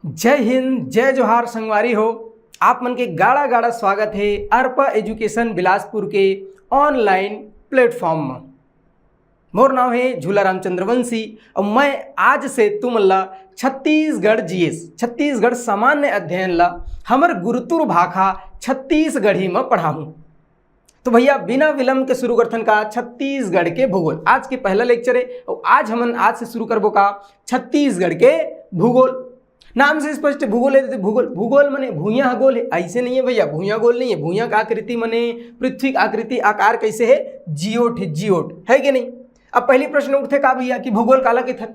जय हिंद, जय जोहार संगवारी हो। आप मन के गाड़ा गाड़ा स्वागत है अर्पा एजुकेशन बिलासपुर के ऑनलाइन प्लेटफॉर्म में। मोर नाम है झूला रामचंद्र वंशी और मैं आज से तुम ला छत्तीसगढ़ जीएस छत्तीसगढ़ सामान्य अध्ययन ला हमर गुरुतुर भाखा छत्तीसगढ़ी में पढ़ाऊँ। तो भैया बिना विलंब के शुरू करथन का छत्तीसगढ़ के भूगोल। आज के पहला लेक्चर है और आज से शुरू करबो का छत्तीसगढ़ के भूगोल। नाम से स्पष्ट भूगोल है। भूगोल भूगोल मने भूया गोल है, ऐसे नहीं है भैया। भूया गोल नहीं है। भूया का आकृति मने पृथ्वी का आकृति आकार कैसे है, जियोट है कि नहीं। अब पहली प्रश्न उठते का भैया कि भूगोल काला के थन,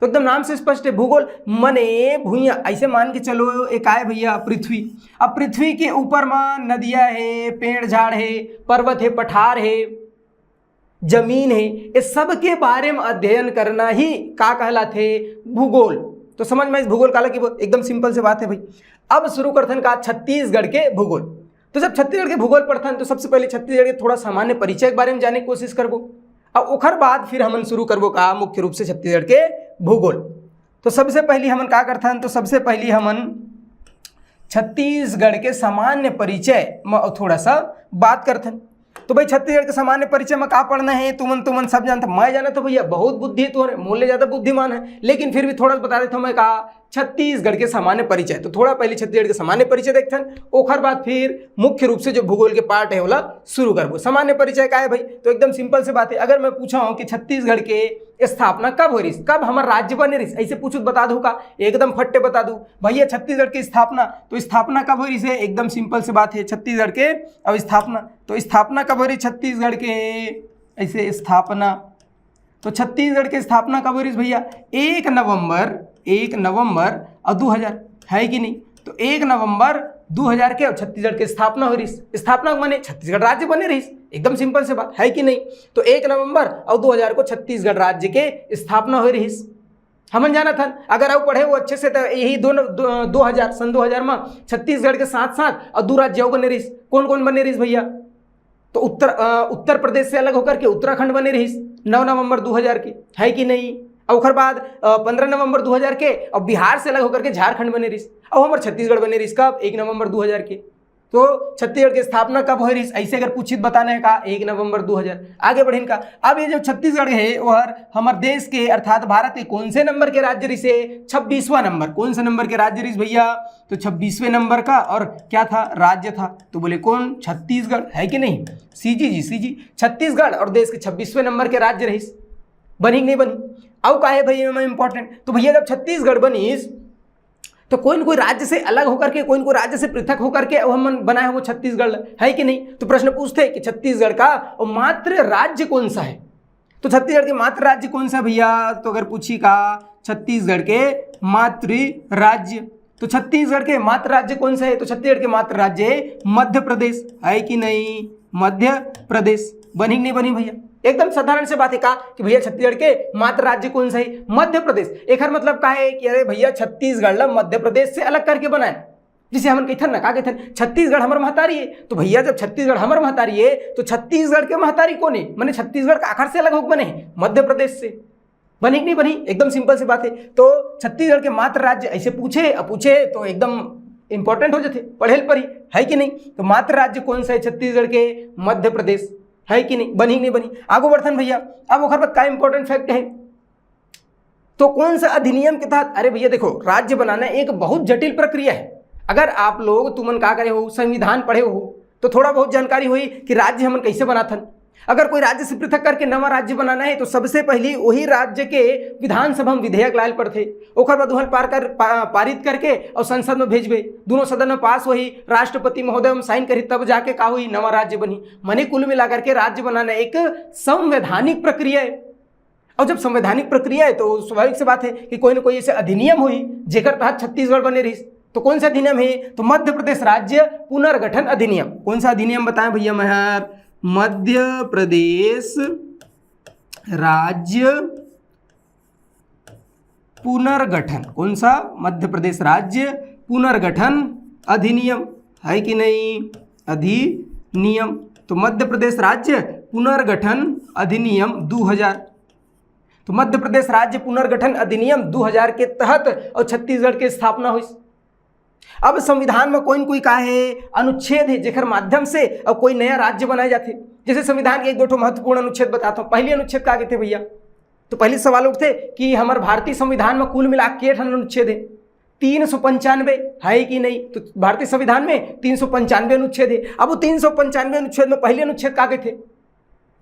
तो एकदम नाम से स्पष्ट है। भूगोल मने भूया, ऐसे मान के चलो एक आए भैया पृथ्वी। अब पृथ्वी के ऊपर में नदियां है, पेड़ झाड़ है, पर्वत है, पठार है, जमीन है, ये सब के बारे में अध्ययन करना ही का कहलाते भूगोल। तो समझ में इस भूगोल काला की एकदम सिंपल से बात है भाई। अब शुरू करथन का छत्तीसगढ़ के भूगोल। तो जब छत्तीसगढ़ के भूगोल पढ़थन तो सबसे पहले छत्तीसगढ़ के थोड़ा सामान्य परिचय के बारे में जाने की कोशिश करबो। अब ओखर बाद फिर हमन शुरू करबो का मुख्य रूप से छत्तीसगढ़ के भूगोल। तो सबसे पहली हमन का करथन, तो सबसे पहली हमन छत्तीसगढ़ के सामान्य परिचय में थोड़ा सा बात करथन। तो भाई छत्तीसगढ़ के सामान्य परिचय में का पढ़ना है, तुमन सब जानते। मैं जाना तो भैया बहुत बुद्धि है, तुम्हारे मूल्य ज्यादा बुद्धिमान है, लेकिन फिर भी थोड़ा बता देता हूँ मैं का छत्तीसगढ़ के सामान्य परिचय। तो थोड़ा पहले छत्तीसगढ़ के सामान्य परिचय देखथन, ओखर बाद फिर मुख्य रूप से जो भूगोल के पार्ट है वाला शुरू करबो। सामान्य परिचय का है भाई, तो एकदम सिंपल से बात है। अगर मैं पूछा हूँ कि छत्तीसगढ़ के स्थापना कब हो रही, कब हमारा राज्य बने रही, ऐसे पूछू बता दूँ का, एकदम फट्टे बता दूँ भैया छत्तीसगढ़ की स्थापना। तो स्थापना कब हो रही है, एकदम सिंपल से बात है। छत्तीसगढ़ के अब स्थापना, तो स्थापना कब हो रही छत्तीसगढ़ के, ऐसे स्थापना। तो छत्तीसगढ़ की स्थापना कब हो रही भैया, 1 नवंबर और 2000 है कि नहीं। तो 1 नवंबर 2000 के छत्तीसगढ़ की स्थापना हो रही। स्थापना माने छत्तीसगढ़ राज्य बने रही, एकदम सिंपल से बात है कि नहीं। तो 1 नवंबर और 2000 को छत्तीसगढ़ राज्य के स्थापना हो रही। हमन जाना था, अगर आप पढ़े वो अच्छे से, तो यही दोनों 2000 सन 2000 में छत्तीसगढ़ के साथ साथ और 2 राज्य बने रही। कौन कौन बने रही भैया, तो उत्तर प्रदेश से अलग होकर के उत्तराखंड बने रही 9 नवंबर 2000 की, है कि नहीं। और उसके बाद 15 नवंबर 2000 के और बिहार से अलग होकर के झारखंड बने रही। और हमारे छत्तीसगढ़ बने रही कब, 1 नवंबर 2000 के। तो छत्तीसगढ़ की स्थापना कब हो रही, ऐसे अगर पूछित बताना है का 1 नवंबर 2000। आगे बढ़े का। अब ये जो छत्तीसगढ़ है वह हमारे देश के अर्थात भारत के कौन से नंबर के राज्य रही से, 26वां नंबर। कौन से नंबर के राज्य रही भैया, तो 26वें नंबर का। और क्या था, राज्य था। तो बोले कौन, छत्तीसगढ़, है कि नहीं। सीजी छत्तीसगढ़ और देश के 26वें नंबर के राज्य रही। बनी नहीं बनी। अब का है भैया मैं इंपॉर्टेंट, तो भैया जब छत्तीसगढ़ बनी तो कोई न कोई राज्य से अलग होकर के, कोई न कोई राज्य से पृथक होकर के हम बनाए वो छत्तीसगढ़, है कि नहीं। तो प्रश्न पूछते कि छत्तीसगढ़ का मात्र राज्य कौन सा है। तो छत्तीसगढ़ के मात्र राज्य कौन सा भैया, तो अगर पूछी का छत्तीसगढ़ के मातृ राज्य, तो छत्तीसगढ़ के मात्र राज्य कौन सा है, तो छत्तीसगढ़ के मात्र राज्य है मध्य प्रदेश, है कि नहीं। मध्य प्रदेश बनी नहीं बनी भैया, एकदम साधारण से बात है का कि भैया छत्तीसगढ़ के मात्र राज्य कौन सा है, मध्य प्रदेश। एक हर मतलब का है कि अरे भैया छत्तीसगढ़ ला मध्य प्रदेश से अलग करके बनाए, जिसे हम कहथन ना का कहथन छत्तीसगढ़ हमार महतारी है। तो भैया जब छत्तीसगढ़ हमार महतारी है तो छत्तीसगढ़ के महतारी कौन है, मैंने छत्तीसगढ़ का आखिर से अलग हो बने मध्य प्रदेश से। बनी कि नहीं बनी, एकदम सिंपल सी बात है। तो छत्तीसगढ़ के मात्र राज्य ऐसे पूछे तो एकदम इंपॉर्टेंट हो जाते, पढ़े परी, है कि नहीं। तो मात्र राज्य कौन सा है छत्तीसगढ़ के, मध्य प्रदेश, है कि नहीं। बनी नहीं बनी। आगो बढ़थन भैया। अब ओखर बाद का इंपॉर्टेंट फैक्ट है, तो कौन सा अधिनियम के तहत। अरे भैया देखो, राज्य बनाना एक बहुत जटिल प्रक्रिया है। अगर आप लोग तुमन का करे हो, संविधान पढ़े हो, तो थोड़ा बहुत जानकारी हुई कि राज्य हमन कैसे बनाथन। अगर कोई राज्य से पृथक करके नवा राज्य बनाना है तो सबसे पहले वही राज्य के विधानसभा में विधेयक लायल पड़ते, ओखर बाद वहाँ पारित करके और संसद में भेजबे, दोनों सदन में पास हुई, राष्ट्रपति महोदय में साइन करी, तब जाके का हुई नवा राज्य बनी। मने कुल मिलाकर के राज्य बनाना एक संवैधानिक प्रक्रिया है। और जब संवैधानिक प्रक्रिया है तो स्वाभाविक से बात है कि कोई ना कोई ऐसे अधिनियम हुई जेकर तहत छत्तीसगढ़ बने रही। तो कौन सा अधिनियम है, तो मध्य प्रदेश राज्य पुनर्गठन अधिनियम। कौन सा अधिनियम बताएं भैया महर, मध्य प्रदेश राज्य पुनर्गठन। कौन सा, मध्य प्रदेश राज्य पुनर्गठन अधिनियम, है कि नहीं, अधिनियम। तो मध्य प्रदेश राज्य पुनर्गठन अधिनियम 2000, तो मध्य प्रदेश राज्य पुनर्गठन अधिनियम 2000 के तहत और छत्तीसगढ़ के स्थापना हुई। अब संविधान में कोई न कोई का है अनुच्छेद है जेकर माध्यम से अब कोई नया राज्य बनाए जाते। जैसे संविधान के एक दो महत्वपूर्ण अनुच्छेद बताता हूँ। पहले अनुच्छेद का थे भैया, तो पहले सवाल उठते कि हमारे भारतीय संविधान में कुल मिला के 8 अनुच्छेद है, 395 है कि नहीं? तो भारतीय संविधान में 395 अनुच्छेद है। अब वो 395 अनुच्छेद में पहले अनुच्छेद का थे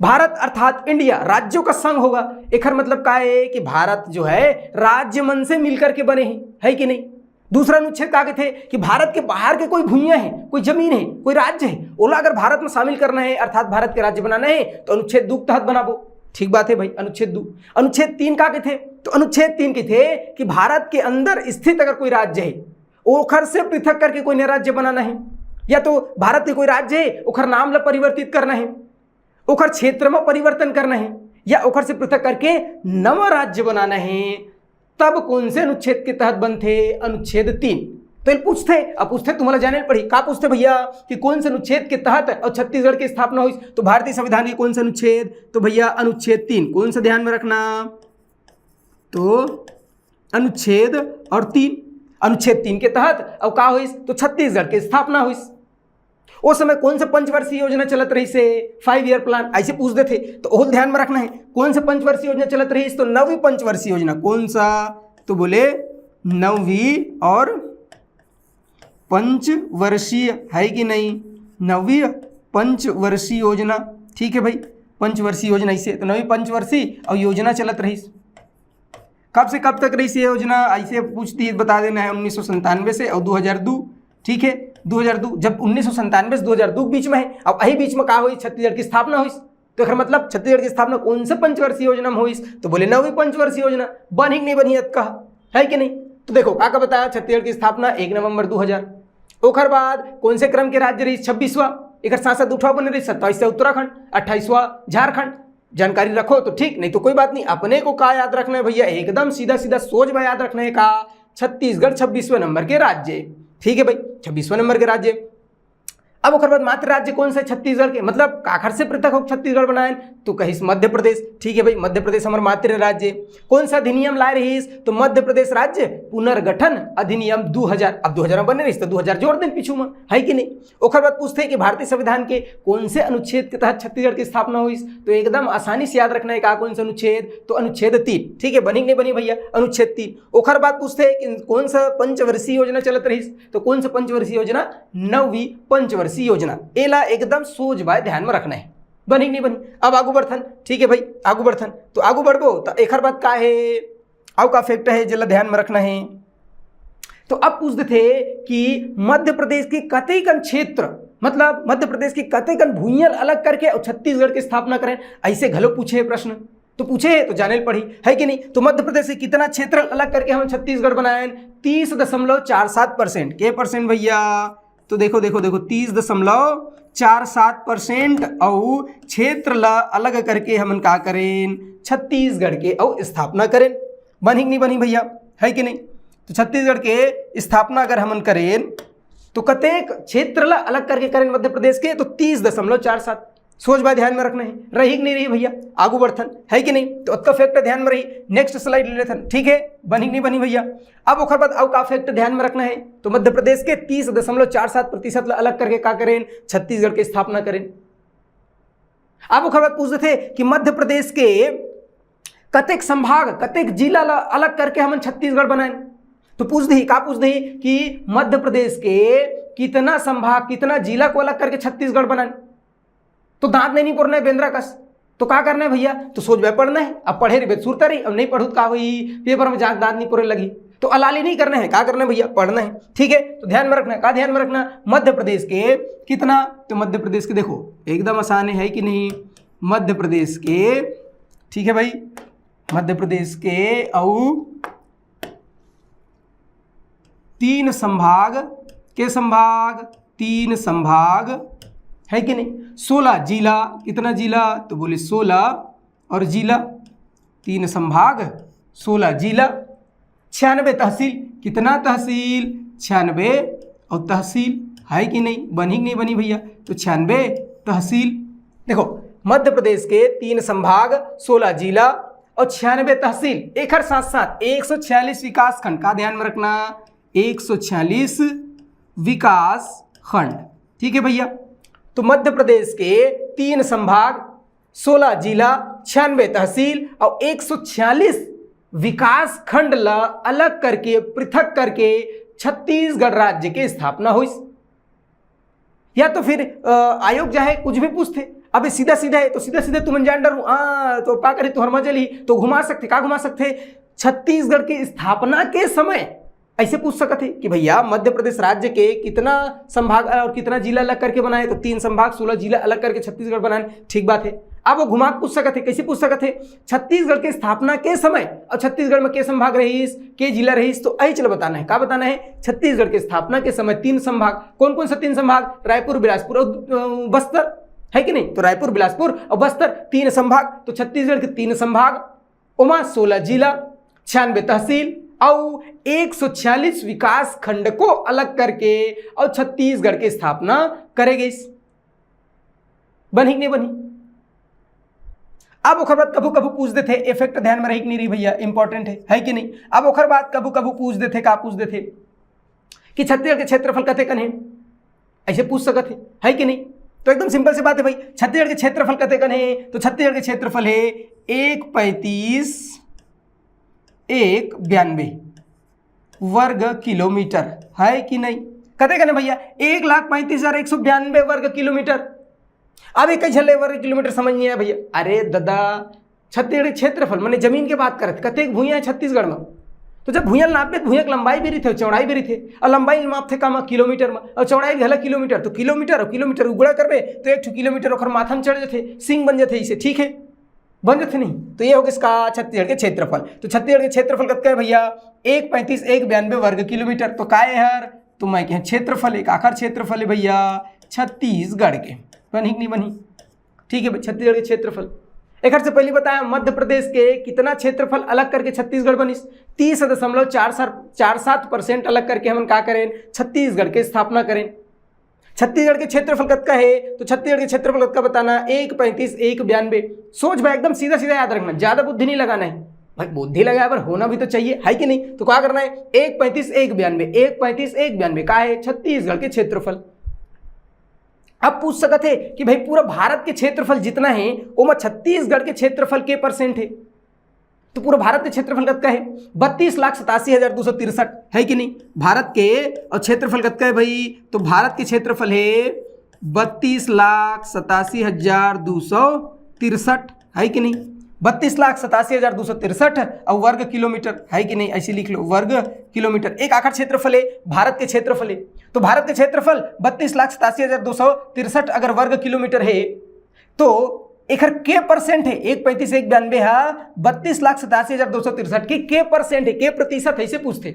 भारत अर्थात इंडिया राज्यों का संघ होगा। एक मतलब का है कि भारत जो है राज्य मन से मिलकर के बने हैं, है कि नहीं? दूसरा अनुच्छेद का थे कि भारत के बाहर के कोई भूमियां हैं, कोई जमीन है, कोई राज्य है, ओला अगर भारत में शामिल करना है अर्थात भारत के राज्य बनाना है तो अनुच्छेद 2 के तहत बनाबो। ठीक बात है भाई, अनुच्छेद 2। अनुच्छेद 3 का थे? तो अनुच्छेद 3 के थे कि भारत के अंदर स्थित अगर कोई राज्य है ओखर से पृथक करके कोई नया राज्य बनाना है, या तो भारत के कोई राज्य है ओखर नाम ला परिवर्तित करना है, ओखर क्षेत्र में परिवर्तन करना है, या ओखर से पृथक करके नवा राज्य बनाना है, तब कौन से अनुच्छेद के तहत बनते? अनुच्छेद 3। तो ये पूछते, अब पूछते तुम्हारा जाने पड़ी का पूछते भैया कि कौन से अनुच्छेद के तहत और छत्तीसगढ़ की स्थापना हुई? तो भारतीय संविधान के कौन सा अनुच्छेद? तो भैया अनुच्छेद 3। कौन सा ध्यान में रखना? तो अनुच्छेद और 3। अनुच्छेद 3 के तहत अब का हुई? तो छत्तीसगढ़ की स्थापना हुई। उस समय कौन सा पंचवर्षीय योजना चलत रही से? 5 ईयर प्लान ऐसे पूछते थे, तो और ध्यान में रखना है कौन सा पंचवर्षीय योजना चलत रही? तो 9वीं पंचवर्षीय योजना। कौन सा? तो बोले 9वीं और पंचवर्षीय, है कि नहीं? 9वीं पंचवर्षीय योजना। ठीक है भाई, पंचवर्षीय योजना ऐसे, तो 9वीं पंचवर्षीय और योजना चलत रही। कब से कब तक रही से योजना? ऐसे पूछती बता देना है 1997 से और 2002। ठीक है, 2002 जब 1997 से 2002 बीच में है। अब यही बीच में का हुई? छत्तीसगढ़ की स्थापना हुई। तो अगर मतलब छत्तीसगढ़ की स्थापना कौन से पंचवर्षीय योजना में हुई? तो बोले 9वीं पंचवर्षीय योजना। बनी नहीं बनी कहा, है कि नहीं? तो देखो का बताया छत्तीसगढ़ की स्थापना 1 नवंबर 2000। ओखर बाद कौन से क्रम के राज्य रही? 26वां। एक साथ साथ उठवा बने रही 27 से उत्तराखंड, 28वां झारखंड। जानकारी रखो तो ठीक, नहीं तो कोई बात नहीं। अपने को का याद रखना है भैया? एकदम सीधा सीधा सोच में याद रखना है का छत्तीसगढ़ 26वें नंबर के राज्य। ठीक है भाई, 26वें नंबर के राज्य। अब ओकर बाद मातृ राज्य कौन सा? छत्तीसगढ़ के, मतलब काखर से पृथक हो छत्तीसगढ़ बनाए तो कहीं मध्य प्रदेश। ठीक है भाई, मध्य प्रदेश हमारा मातृ राज्य। कौन सा अधिनियम लाए रही? तो मध्य प्रदेश राज्य पुनर्गठन अधिनियम 2000। अब 2000 में बने रही तो 2000 जोड़ दें पीछू में, है कि नहीं? ओकर बाद पूछते हैं कि भारतीय संविधान के कौन से अनुच्छेद के तहत छत्तीसगढ़ की स्थापना हुई? तो एकदम आसानी से याद रखना है का कौन सा अनुच्छेद? तो अनुच्छेद 3। ठीक है, बनी नहीं बनी भैया? अनुच्छेद 3। ओकर बाद पूछते हैं कि कौन सा पंचवर्षीय योजना चलत रही? तो कौन सा पंचवर्षीय योजना? 9वीं पंचवर्षीय योजना। एला एकदम सोच बाय ध्यान में रखना है। बनी नहीं बनी? अब आगू बढ़थन। ठीक है भाई, आगू बढ़थन। तो आगू बढ़बो तो एक बात का है, आउ का फैक्ट है जला ध्यान में रखना है। तो अब पूछते थे कि मध्य प्रदेश की कतेकन क्षेत्र, मतलब मध्य प्रदेश की कतेकन भूमियां अलग करके और छत्तीसगढ़ की स्थापना करें, ऐसे घलो पूछे प्रश्न। तो पूछे तो जाने पड़ी, है कि नहीं? तो मध्य प्रदेश से कितना क्षेत्र अलग करके हम छत्तीसगढ़ बनाए? 30.47%। के परसेंट भैया? तो देखो देखो देखो 30.47% और क्षेत्र ला अलग करके हम का करें? छत्तीसगढ़ के और स्थापना करें। बनी नहीं बनी भैया? है कि नहीं? तो छत्तीसगढ़ के स्थापना अगर हम करें तो कतेक क्षेत्र ला अलग करके करें मध्य प्रदेश के? तो 30.47। सोच बात ध्यान में रखना है। रही कि नहीं रही भैया? आगू बढ़थन, है कि नहीं? तो उसका फैक्ट ध्यान में रही। नेक्स्ट स्लाइड ले लेथन। ठीक है, बनी नहीं बनी भैया? अब ओखर बाद का फैक्ट ध्यान में रखना है। तो मध्य प्रदेश के 30.47% अलग करके का करें? छत्तीसगढ़ की स्थापना करें। अब ओखर बाद पूछते थे कि मध्य प्रदेश के कतेक संभाग, कतेक जिला अलग करके हम छत्तीसगढ़ बनाए? तो पूछ दी का पूछ दी कि मध्य प्रदेश के कितना संभाग, कितना जिला को अलग करके छत्तीसगढ़ बनाए? तो दांत नहीं पड़ना है बेंद्रा कस। तो क्या करना है भैया? तो सोच में पढ़ना है। अब पढ़े रही सुरता रही, अब नहीं पढ़ू का हुई पेपर में दांत नहीं पड़ने लगी। तो अलाली नहीं करना है, क्या करना है भैया? पढ़ना है। ठीक है, तो ध्यान में रखना है। क्या ध्यान में रखना? मध्य प्रदेश के कितना? तो मध्य प्रदेश के देखो एकदम आसान है कि नहीं? मध्य प्रदेश के, ठीक है भाई, मध्य प्रदेश के और 3 संभाग के संभाग, 3 संभाग, है कि नहीं? 16 जिला। कितना जिला? तो बोले 16 और जिला 3 संभाग 16 जिला। 96 तहसील। कितना तहसील? 96 और तहसील, है कि नहीं? बनी नहीं बनी भैया? तो 96 तहसील। देखो मध्य प्रदेश के 3 संभाग 16 जिला और 96 तहसील, एक हर साथ साथ 146 विकास खंड का ध्यान में रखना, 146 विकास खंड। ठीक है भैया। तो मध्य प्रदेश के 3 संभाग, 16 जिला, 96 तहसील और 146 विकास खंड ला अलग करके, पृथक करके छत्तीसगढ़ राज्य की स्थापना हुई। या तो फिर आयोग जो है कुछ भी पूछते, अबे सीधा सीधा है तो सीधा सीधा तुम अनजान डरू तो का करे तुहर मजा ली, तो घुमा सकते, का घुमा सकते, छत्तीसगढ़ की स्थापना के समय ऐसे पूछ सकते हैं कि भैया मध्य प्रदेश राज्य के कितना संभाग और कितना जिला अलग करके बनाए, तो 3 संभाग 16 जिला अलग करके छत्तीसगढ़ बनाए, ठीक बात है। अब वो घुमा पूछ सकते, कैसे पूछ सकते, छत्तीसगढ़ के स्थापना के समय और छत्तीसगढ़ में के संभाग रहीस, के जिला रहीस, तो यही चलो बताना है, क्या बताना है, छत्तीसगढ़ के स्थापना के समय 3 संभाग, कौन कौन सा 3 संभाग, रायपुर, बिलासपुर और बस्तर, है कि नहीं, तो रायपुर, बिलासपुर और बस्तर 3 संभाग, तो छत्तीसगढ़ के 3 संभाग, उमा 16 जिला, 96 तहसील और 146 विकास खंड को अलग करके और छत्तीसगढ़ की स्थापना करेगी। बनी कि नहीं बनी। अब ओखर बात कभू कभू पूछ देते, इफेक्ट ध्यान में रही कि नहीं रही भैया, इंपॉर्टेंट है कि नहीं। अब ओखर बात कभू कभू पूछ देते, का पूछ देते कि छत्तीसगढ़ के क्षेत्रफल कते कन है, ऐसे पूछ सकते है कि नहीं। तो एकदम सिंपल सी बात है भाई, छत्तीसगढ़ के क्षेत्रफल कते कन है, तो छत्तीसगढ़ के क्षेत्रफल है 1,35,192 वर्ग किलोमीटर, है कि नहीं। कते कन है भैया, 1,35,192 वर्ग किलोमीटर। अब एक झल्ले वर्ग किलोमीटर समझ नहीं आया भैया, अरे दादा छत्तीसगढ़ क्षेत्रफल मैंने जमीन के बात करते, कतेक भूइयां है छत्तीसगढ़ में, तो जब भूइयां नापे भूइयां की लंबाई भी रही थे, चौड़ाई भी रही थे, और लंबाई माप थे का किलोमीटर में, और चौड़ाई भी हला किलोमीटर, तो किलोमीटर और किलोमीटर उगड़ा करबे तो 1 किलोमीटर ओखर माथा में चढ़ जाते, सिंग बन जाते इसे, ठीक है, बन जाते नहीं। तो ये हो गया इसका छत्तीसगढ़ के क्षेत्रफल। तो छत्तीसगढ़ के क्षेत्रफल कतका है भैया, 1,35,192 वर्ग किलोमीटर। तो काय हर, तो मैं कह क्षेत्रफल, एक आखिर क्षेत्रफल है भैया छत्तीसगढ़ के, बनी कि नहीं बनी। ठीक है भाई, छत्तीसगढ़ के क्षेत्रफल। एक से पहले बताया मध्य प्रदेश के कितना क्षेत्रफल अलग करके छत्तीसगढ़ बनिस, 30.47% अलग करके हम क्या करें, छत्तीसगढ़ की स्थापना करें। छत्तीसगढ़ के क्षेत्रफल कतका है, तो छत्तीसगढ़ के क्षेत्रफल कतका बताना, 1,35,192। सोच भाई एकदम सीधा सीधा याद रखना, ज्यादा बुद्धि नहीं लगाना है भाई, बुद्धि लगाया पर होना भी तो चाहिए, है कि नहीं। तो क्या करना है, 1,35,192, 1,35,192 का है छत्तीसगढ़ के क्षेत्रफल। अब पूछ सकते हैं कि भाई पूरा भारत के क्षेत्रफल जितना है वो छत्तीसगढ़ के क्षेत्रफल के परसेंट है, तो पूरा भारत के क्षेत्रफल कतका है, 32,87,263, है कि नहीं। भारत के और क्षेत्रफल कतका है भाई, तो भारत के क्षेत्रफल है 32,87,263, है कि नहीं, 32,87,263 और वर्ग किलोमीटर, है कि नहीं, ऐसे लिख लो वर्ग किलोमीटर। एक आखिर क्षेत्रफल है, भारत के क्षेत्रफल है, तो भारत के क्षेत्रफल 32,87,263 अगर वर्ग किलोमीटर है तो एक के परसेंट है, 1,35,192 है 32,87,263 के परसेंट है, के प्रतिशत है, इसे पूछते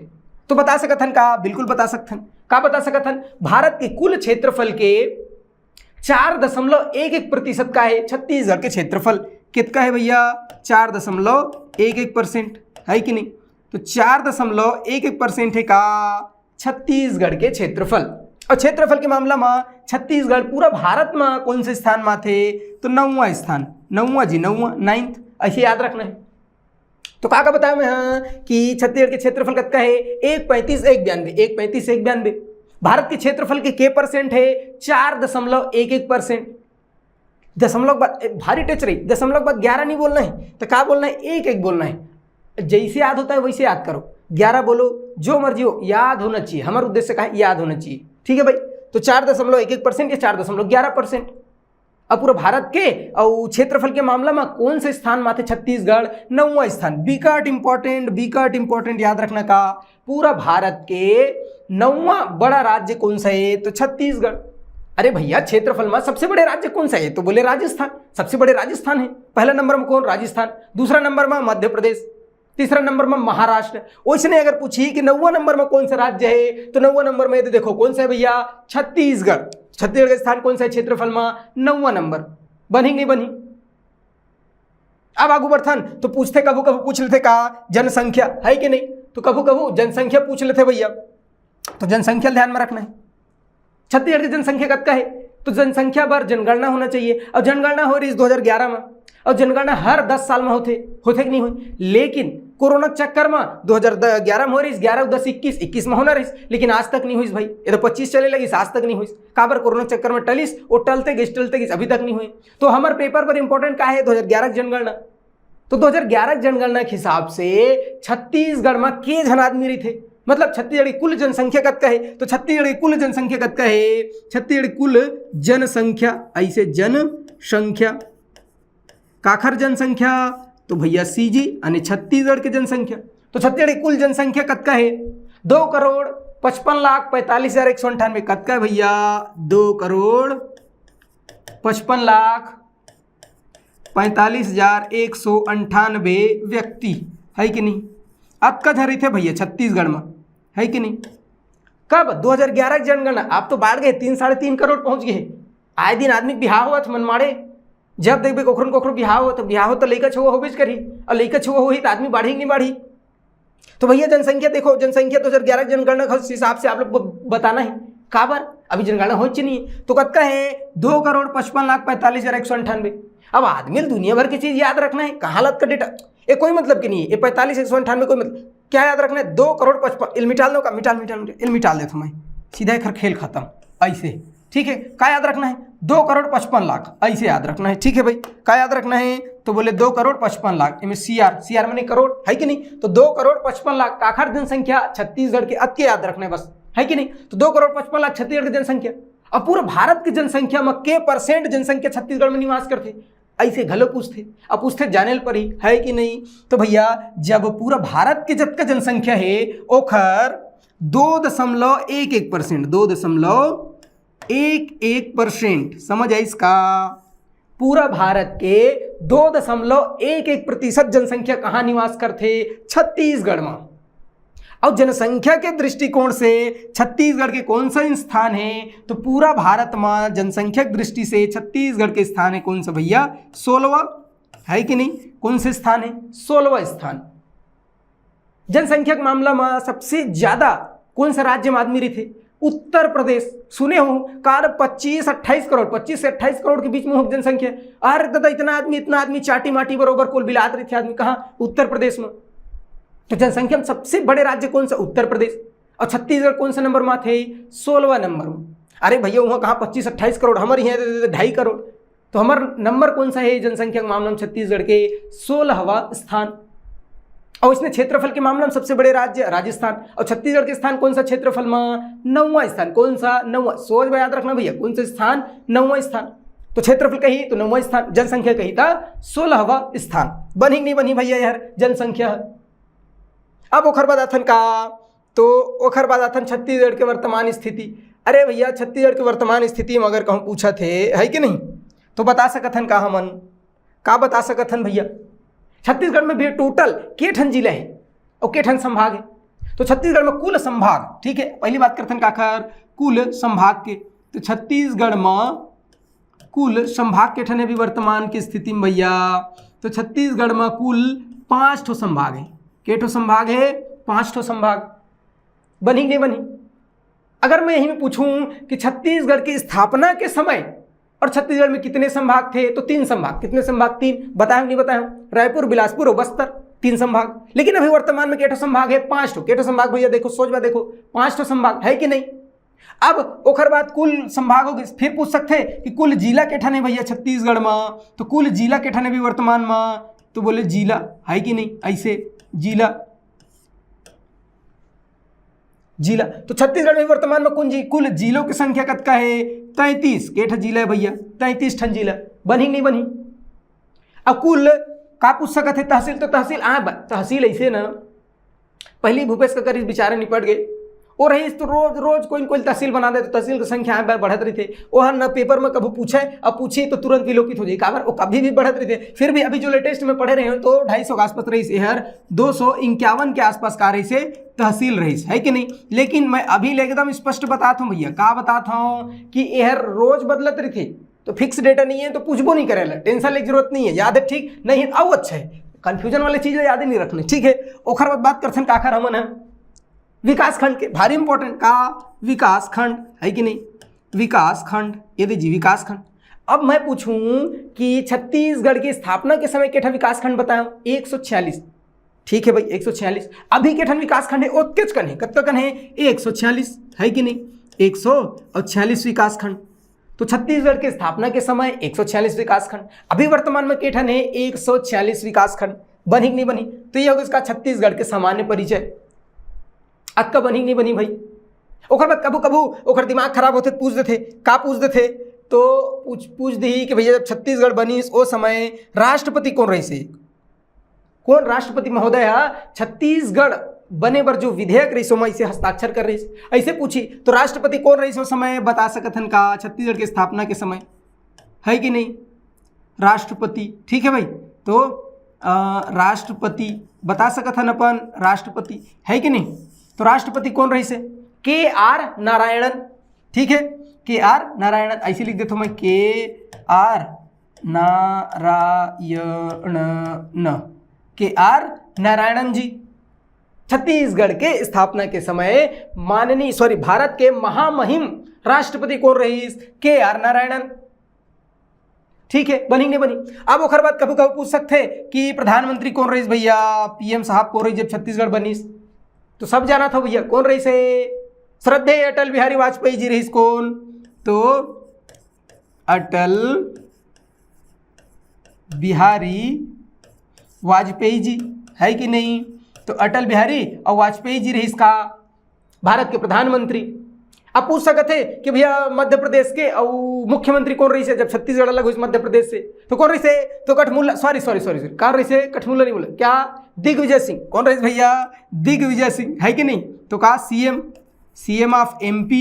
तो बता सकथन का, बिल्कुल बता सकथन, का बता सकथन, भारत के कुल क्षेत्रफल के 4.11% का है छत्तीसगढ़ के क्षेत्रफल। कितना है भैया, 4.11%, है कि नहीं। तो 4.11% है का छत्तीसगढ़ के क्षेत्रफल। और क्षेत्रफल के मामला में छत्तीसगढ़ पूरा भारत में कौन से स्थान में थे, तो 9वां स्थान, 9वां जी, 9वां, 9th, ऐसे याद रखना है। तो का बताया मैं कि छत्तीसगढ़ के क्षेत्रफल कितना है, 1,35,192, 1,35,192। भारत के क्षेत्रफल के परसेंट है 4.11%। दशमलव बाद भारी टच रही, दशमलव बाद 11 नहीं बोलना है, तो क्या बोलना है, 1 बोलना है। जैसे याद होता है वैसे याद करो, 11 बोलो, जो मर्जी हो, याद होना चाहिए, हमारा उद्देश्य का है याद होना चाहिए, ठीक है भाई। तो 4.11% या 4.11%। अब पूरा भारत के और क्षेत्रफल के मामला में कौन से स्थान में थे, छत्तीसगढ़ 9वां स्थान। बिकट इंपॉर्टेंट याद रखना का, पूरा भारत के 9वां बड़ा राज्य कौन सा है, तो छत्तीसगढ़। अरे भैया क्षेत्रफल में सबसे बड़े राज्य कौन सा है, तो बोले राजस्थान, सबसे बड़े राजस्थान है। पहला नंबर में कौन, राजस्थान, दूसरा नंबर में मध्य प्रदेश, तीसरा नंबर में महाराष्ट्र। उसने अगर पूछी कि 9वां नंबर में कौन सा राज्य है, तो 9वां नंबर में तो देखो कौन सा है भैया, छत्तीसगढ़। छत्तीसगढ़ का स्थान कौन सा है क्षेत्रफल में, 9वां नंबर। बनी नहीं बनी। अब आगू बढ़थन तो पूछते, कभू कभू पूछ लेते का जनसंख्या, है कि नहीं, तो कभू कभू जनसंख्या पूछ लेते भैया, तो जनसंख्या ध्यान में रखना है। छत्तीसगढ़ की जनसंख्या कतका है, तो जनसंख्या पर जनगणना होना चाहिए, और जनगणना हो रही है 2011 में। और जनगणना हर 10 साल में होते कि नहीं हुई, लेकिन कोरोना के चक्कर में 2011 में हो रही, 11, 10, 21 में होना रही, लेकिन आज तक नहीं हुई भाई। ये तो 25 चले लगी, आज तक नहीं हुई। काबर कोरोना के चक्कर में टलिस, वो टलते गई अभी तक नहीं हुई। तो हमारे पेपर पर इंपॉर्टेंट क्या है, 2011 की जनगणना। तो 2011 की जनगणना के हिसाब से छत्तीसगढ़ में के जन आदमी रही थे, मतलब छत्तीसगढ़ की कुल जनसंख्या कतका है, तो छत्तीसगढ़ की कुल जनसंख्या कतका है, छत्तीसगढ़ की कुल जनसंख्या, ऐसे जनसंख्या काखर जनसंख्या, तो भैया सीजी यानी छत्तीसगढ़ की जनसंख्या। तो छत्तीसगढ़ की कुल जनसंख्या कतका है, 2,55,45,198 कतका है भैया, 2,55,45,198 व्यक्ति है कि नहीं। अब का झरी थे भैया छत्तीसगढ़ में, है कि नहीं। कब, 2011 की जनगणना। आप तो बाढ़ गए, 3-3.5 करोड़ पहुंच गए। आए दिन आदमी बिहार हुआ मनमाड़े, जब देखबे कोखरो बिहार हो तो लइका छुआ होबेच करी, और लइका छुआ हो तो आदमी बढ़ी नहीं बढ़ी। तो भैया जनसंख्या देखो, जनसंख्या 2011 जनगणना के हिसाब से आप लोग बताना है काबर, अभी जनगणना हो नहीं है। तो कतका है, 2,55,45,198। अब आदमी दुनिया भर की चीज याद रखना है, कहाँ लत का डेटा, ये कोई मतलब की नहीं है, ये 45,198 कोई मतलब क्या याद रखना है, 2,55,000 इल मिटाल दो का, मिटाल देता मैं सीधा खर खेल खत्म ऐसे, ठीक है। क्या याद रखना है, 2,55,00,000 ऐसे याद रखना है, ठीक है भाई। क्या याद रखना है, तो बोले 2,55,00,000 इनमें सीआर माने करोड़, है कि नहीं। तो 2,55,00,000 काखर जनसंख्या छत्तीसगढ़ के अत के याद रखना है बस, है कि नहीं। तो 2,55,00,000 छत्तीसगढ़ की जनसंख्या। अब पूरे भारत की जनसंख्या में के % जनसंख्या छत्तीसगढ़ में निवास करते, ऐसे घलो पूछते। अब पूछते जाने पर ही, है कि नहीं। तो भैया जब पूरा भारत के जब का जनसंख्या है ओखर 2.11%, 2.11% समझ आई इसका। पूरा भारत के 2.11% जनसंख्या कहाँ निवास करते, छत्तीसगढ़ में। और जनसंख्या के दृष्टिकोण से छत्तीसगढ़ के कौन सा स्थान है, तो पूरा भारत में जनसंख्या की दृष्टि से छत्तीसगढ़ के स्थान है कौन सा भैया, 16वां, है कि नहीं। कौन से स्थान है, 16वां स्थान। जनसंख्या के मामला में सबसे ज्यादा कौन सा राज्य में आदमी रहे थे, उत्तर प्रदेश। सुने हो कार 25-28 करोड़, 25 से 28 करोड़ के बीच में हो जनसंख्या। अरे दादा इतना आदमी चाटी माटी बरोबर कुल बिलात रहे थे आदमी, कहाँ, उत्तर प्रदेश में। तो जनसंख्या में सबसे बड़े राज्य कौन सा, उत्तर प्रदेश। और छत्तीसगढ़ कौन सा नंबर में थे, 16वां नंबर में। अरे भैया वहाँ कहाँ 25-28 करोड़, हमारे यहाँ 2.5 करोड़। तो हमारा नंबर कौन सा है जनसंख्या के मामले में, छत्तीसगढ़ के 16वां स्थान। और इसमें क्षेत्रफल के मामले में सबसे बड़े राज्य राजस्थान, और छत्तीसगढ़ के स्थान कौन सा क्षेत्रफल में, 9वां स्थान। कौन सा, 9वां। सोच में याद रखना भैया, कौन सा स्थान, 9वां स्थान। तो क्षेत्रफल कही तो 9वां स्थान, जनसंख्या कही था 16वां स्थान। बनी नहीं बनी भैया यार जनसंख्या। अब ओखर बाद अथन का, तो ओखर बाद अथन छत्तीसगढ़ के वर्तमान स्थिति। अरे भैया छत्तीसगढ़ की वर्तमान स्थिति में अगर कहूँ पूछा थे, है कि नहीं, तो बता सकथन का हमन, का बता सकथन भैया। छत्तीसगढ़ में भी टोटल के ठन जिला है और के ठन संभाग है। तो छत्तीसगढ़ में कुल संभाग, ठीक है, पहली बात करथन काकर, कुल संभाग के। तो छत्तीसगढ़ में कुल संभाग के ठन है भी वर्तमान की स्थिति में भैया। तो छत्तीसगढ़ में कुल 5 ठो संभाग है। के ठो संभाग है, 5 ठो संभाग। बनी नहीं बनी। अगर मैं यहीं में पूछूं कि छत्तीसगढ़ की स्थापना के समय और छत्तीसगढ़ में कितने संभाग थे, तो 3 संभाग। कितने संभाग, 3। बताया नहीं बताया, रायपुर, बिलासपुर और बस्तर, 3 संभाग। लेकिन अभी वर्तमान में केठो संभाग है, 5 ठो। केठो संभाग भैया देखो, सोच बा देखो, 5 ठो संभाग है कि नहीं। अब ओखर बाद कुल संभागों के फिर पूछ सकते हैं कि कुल जिला के ठन है भैया छत्तीसगढ़ में। तो कुल जिला के ठन है भी वर्तमान में, तो बोले जिला है कि नहीं, ऐसे जिला। तो छत्तीसगढ़ में वर्तमान में कुल जिलों की संख्या कतका है, 33। केठ जिला है भैया, 33 ठन जिला। बनी नहीं बनी। अब कुल का पूछ सकते थे, तहसील। तो तहसील ऐसे ना, पहले भूपेश का बेचारे निपट गए और रही तो रोज कोई तहसील बना दे, तो तहसील की संख्या बढ़त रही थे। वह न पेपर में कभी पूछे, अब पूछी तो तुरंत विलोपित हो जाए, काबर वो कभी भी बढ़त रही थे। फिर भी अभी जो लेटेस्ट में पढ़े रहे हैं तो 250 के आसपास रही से, हर 251 के आसपास का रही से तहसील रही है कि नहीं। लेकिन मैं अभी एकदम स्पष्ट बताता हूँ भैया, का बताता हूँ कि यह रोज बदलत रही थी। तो फिक्स डेटा नहीं है तो पूछबो नहीं करेला, टेंशन लेने की जरूरत नहीं है। याद है, ठीक नहीं है, अब अच्छा है। कंफ्यूजन वाली चीज़ें याद ही नहीं रखनी, ठीक है। ओखर बाद बात करते हैं काखर हमन है विकास खंड के, भारी इंपॉर्टेंट का विकास खंड है कि नहीं, विकास खंड। ये दीजिए विकास खंड। अब मैं पूछूं कि छत्तीसगढ़ की स्थापना के समय केठा विकास खंड बताया? 146। ठीक है भाई 146। अभी केठन विकास खंड है उत्केच कन है कत्ता कन है 146 है कि नहीं? 146 विकास खंड। तो छत्तीसगढ़ की स्थापना के समय 146 विकास खंड, अभी वर्तमान में केठन है 146 विकास खंड। बनी कि नहीं बनी? तो ये होगा इसका छत्तीसगढ़ के सामान्य परिचय। अक्का बनी कि नहीं बनी भाई? ओकर बाद कबू कबू ओकर दिमाग खराब होते पूछ देते का पूछ देते तो पूछ दी कि भैया जब छत्तीसगढ़ बनी ओ समय राष्ट्रपति कौन रही से? कौन राष्ट्रपति महोदय छत्तीसगढ़ बने बर जो विधेयक रही सो मैं इसे हस्ताक्षर कर रही ऐसे पूछी तो राष्ट्रपति कौन रही सो समय बता सकत हन का? छत्तीसगढ़ की स्थापना के समय है कि नहीं? राष्ट्रपति। ठीक है भाई, तो राष्ट्रपति बता सकत हन अपन, राष्ट्रपति है कि नहीं? तो राष्ट्रपति कौन रही से? KR नारायणन। ठीक है, KR नारायणन ऐसे लिख देता हूँ मैं, KR नारायणन जी। छत्तीसगढ़ के स्थापना के समय भारत के महामहिम राष्ट्रपति कौन रही? KR नारायणन। ठीक है, बनी नहीं बनी? अब ओखर बाद कभी कभी पूछ सकते कि प्रधानमंत्री कौन रही भैया? PM साहब कौन रही जब छत्तीसगढ़ बनी? तो सब जाना था भैया कौन रही से? श्रद्धेय अटल बिहारी वाजपेयी जी रही। कौन? तो अटल बिहारी वाजपेयी जी है कि नहीं? तो अटल बिहारी और वाजपेयी जी रही इसका भारत के प्रधानमंत्री। अब पूछ सकते थे कि भैया मध्य प्रदेश के और मुख्यमंत्री कौन रही से जब छत्तीसगढ़ अलग हुई मध्य प्रदेश से? तो कौन रही से? तो कठमुल्ला, सॉरी कौन रही से? कठमुल्ला नहीं बोला क्या? दिग्विजय सिंह। कौन रही भैया? दिग्विजय सिंह है कि नहीं? तो कहा CM of MP,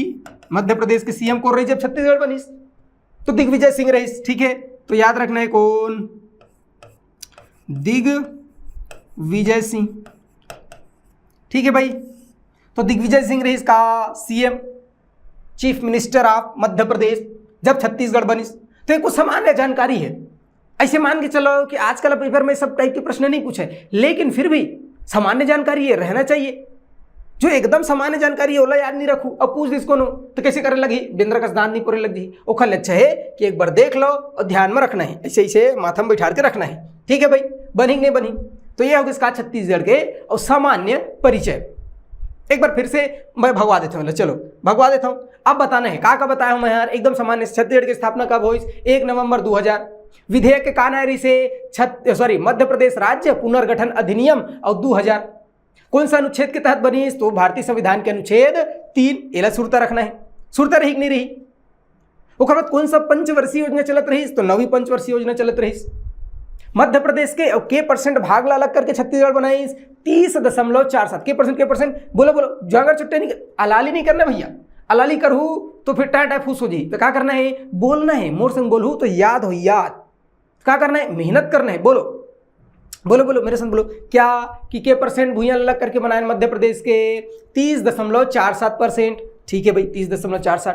Madhya Pradesh के CM कौन रही जब छत्तीसगढ़ बनी? तो दिग्विजय सिंह रही। ठीक है, तो याद रखना है कौन? दिग्विजय सिंह। ठीक है भाई, तो दिग्विजय सिंह रही इसका CM, chief minister of Madhya Pradesh जब छत्तीसगढ़ बनी। तो ये कुछ सामान्य जानकारी है। ऐसे मान के चलो कि आजकल पेपर में सब टाइप के प्रश्न नहीं पूछे, लेकिन फिर भी सामान्य जानकारी ये रहना चाहिए। जो एकदम सामान्य जानकारी है ओला याद नहीं रखू, अब पूछ दिस कोनो तो कैसे करे लगी? बिंद्र कस दान नहीं पूरे लग जी। ओखल अच्छा है कि एक बार देख लो और ध्यान में रखना है, ऐसे ऐसे माथा में बैठा के रखना है। ठीक है भाई, बनी नहीं बनी? तो ये होगा इसका छत्तीसगढ़ के और सामान्य परिचय। एक बार फिर से मैं भगवा देता हूँ, चलो भगवा देता हूँ। अब बताना है का बताया हूँ मैं यार, एकदम सामान्य। छत्तीसगढ़ की स्थापना कब हुई? 1 नवंबर 2000। विधेयक के कानारी से मध्य प्रदेश राज्य पुनर्गठन अधिनियम और 2000 कौन सा अनुच्छेद के तहत बनी? तो भारतीय संविधान के अनुच्छेद 3। एला सुरता रखना है, सुरता रही कि नहीं रही? ओकर बाद कौन सा पंचवर्षीय योजना चलत रही? तो 9वीं पंचवर्षीय योजना चलत रही। मध्य प्रदेश के % भाग ला अलग करके छत्तीसगढ़ बनाई 30.47 के परसेंट। बोलो जागर चुट्टे नहीं, अलाली नहीं करना भैया। अलाली करहू तो फिर टाटा फूस हो जी। तो क्या करना है? बोलना है, मोर संग बोलू तो याद हो याद। क्या करना है? मेहनत करना है। बोलो मेरे संग बोलो क्या कि के % भूया अलग करके बनाए मध्य प्रदेश के 30.47%। ठीक है भाई, 30.47।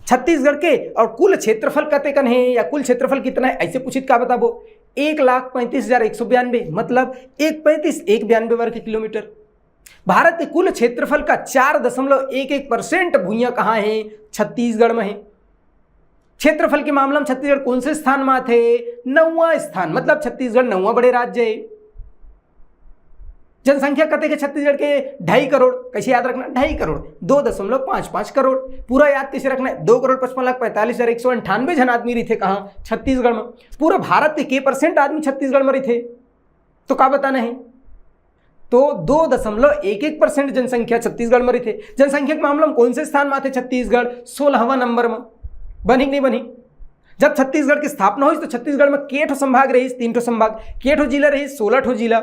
छत्तीसगढ़ के और कुल क्षेत्रफल कतेकन है या कुल क्षेत्रफल कितना है ऐसे पूछित का बताबो? 1,35,192 मतलब 192 वर्ग किलोमीटर। भारत के कुल क्षेत्रफल का 4.11% भूइयां कहाँ है? छत्तीसगढ़ में है। क्षेत्रफल के मामला में छत्तीसगढ़ कौन से स्थान में थे? 9वां स्थान, मतलब छत्तीसगढ़ 9वां बड़े राज्य है। जनसंख्या कते के छत्तीसगढ़ के 2.5 करोड़। कैसे याद रखना? 2.5 करोड़, 2.55 करोड़। पूरा याद कैसे रखना है? 2,55,45,198 जन आदमी रही थे कहाँ? छत्तीसगढ़ में। पूरा भारत के % आदमी छत्तीसगढ़ में रही थे। तो क्या बताना है? तो 2.11% जनसंख्या छत्तीसगढ़ में रही थे। जनसंख्या के मामले में कौन से स्थान में थे? छत्तीसगढ़ 16वां नंबर में। बनी नहीं बनी? जब छत्तीसगढ़ की स्थापना हुई तो छत्तीसगढ़ में केठो संभाग रही? 3 संभाग। केठो जिला रही? 16 जिला।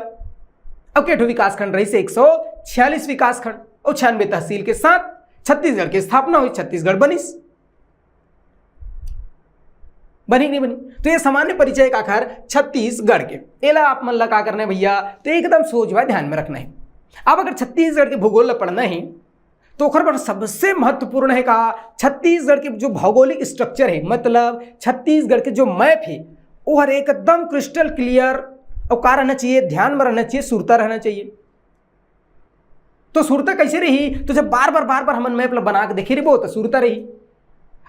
अब केठो विकास खंड रही से 146 विकास खंड और 96 तहसील के साथ छत्तीसगढ़ की स्थापना हुई। छत्तीसगढ़ बनी नहीं बनी? तो ये सामान्य परिचय का आकार छत्तीसगढ़ के। एला आप मन ला का करना है भैया? तो एकदम सोचवा ध्यान में रखना है। अब अगर छत्तीसगढ़ के भूगोल पढ़ना है तो ओखर पर सबसे महत्वपूर्ण है का छत्तीसगढ़ के जो भौगोलिक स्ट्रक्चर है, मतलब छत्तीसगढ़ के जो मैप है वो हर एकदम क्रिस्टल क्लियर और का रहना चाहिए? ध्यान में रहना चाहिए, सुरता रहना चाहिए। तो सुरता कैसे रही? तो जब बार बार हम मैप बना के देखे रही वो तो सुरता रही।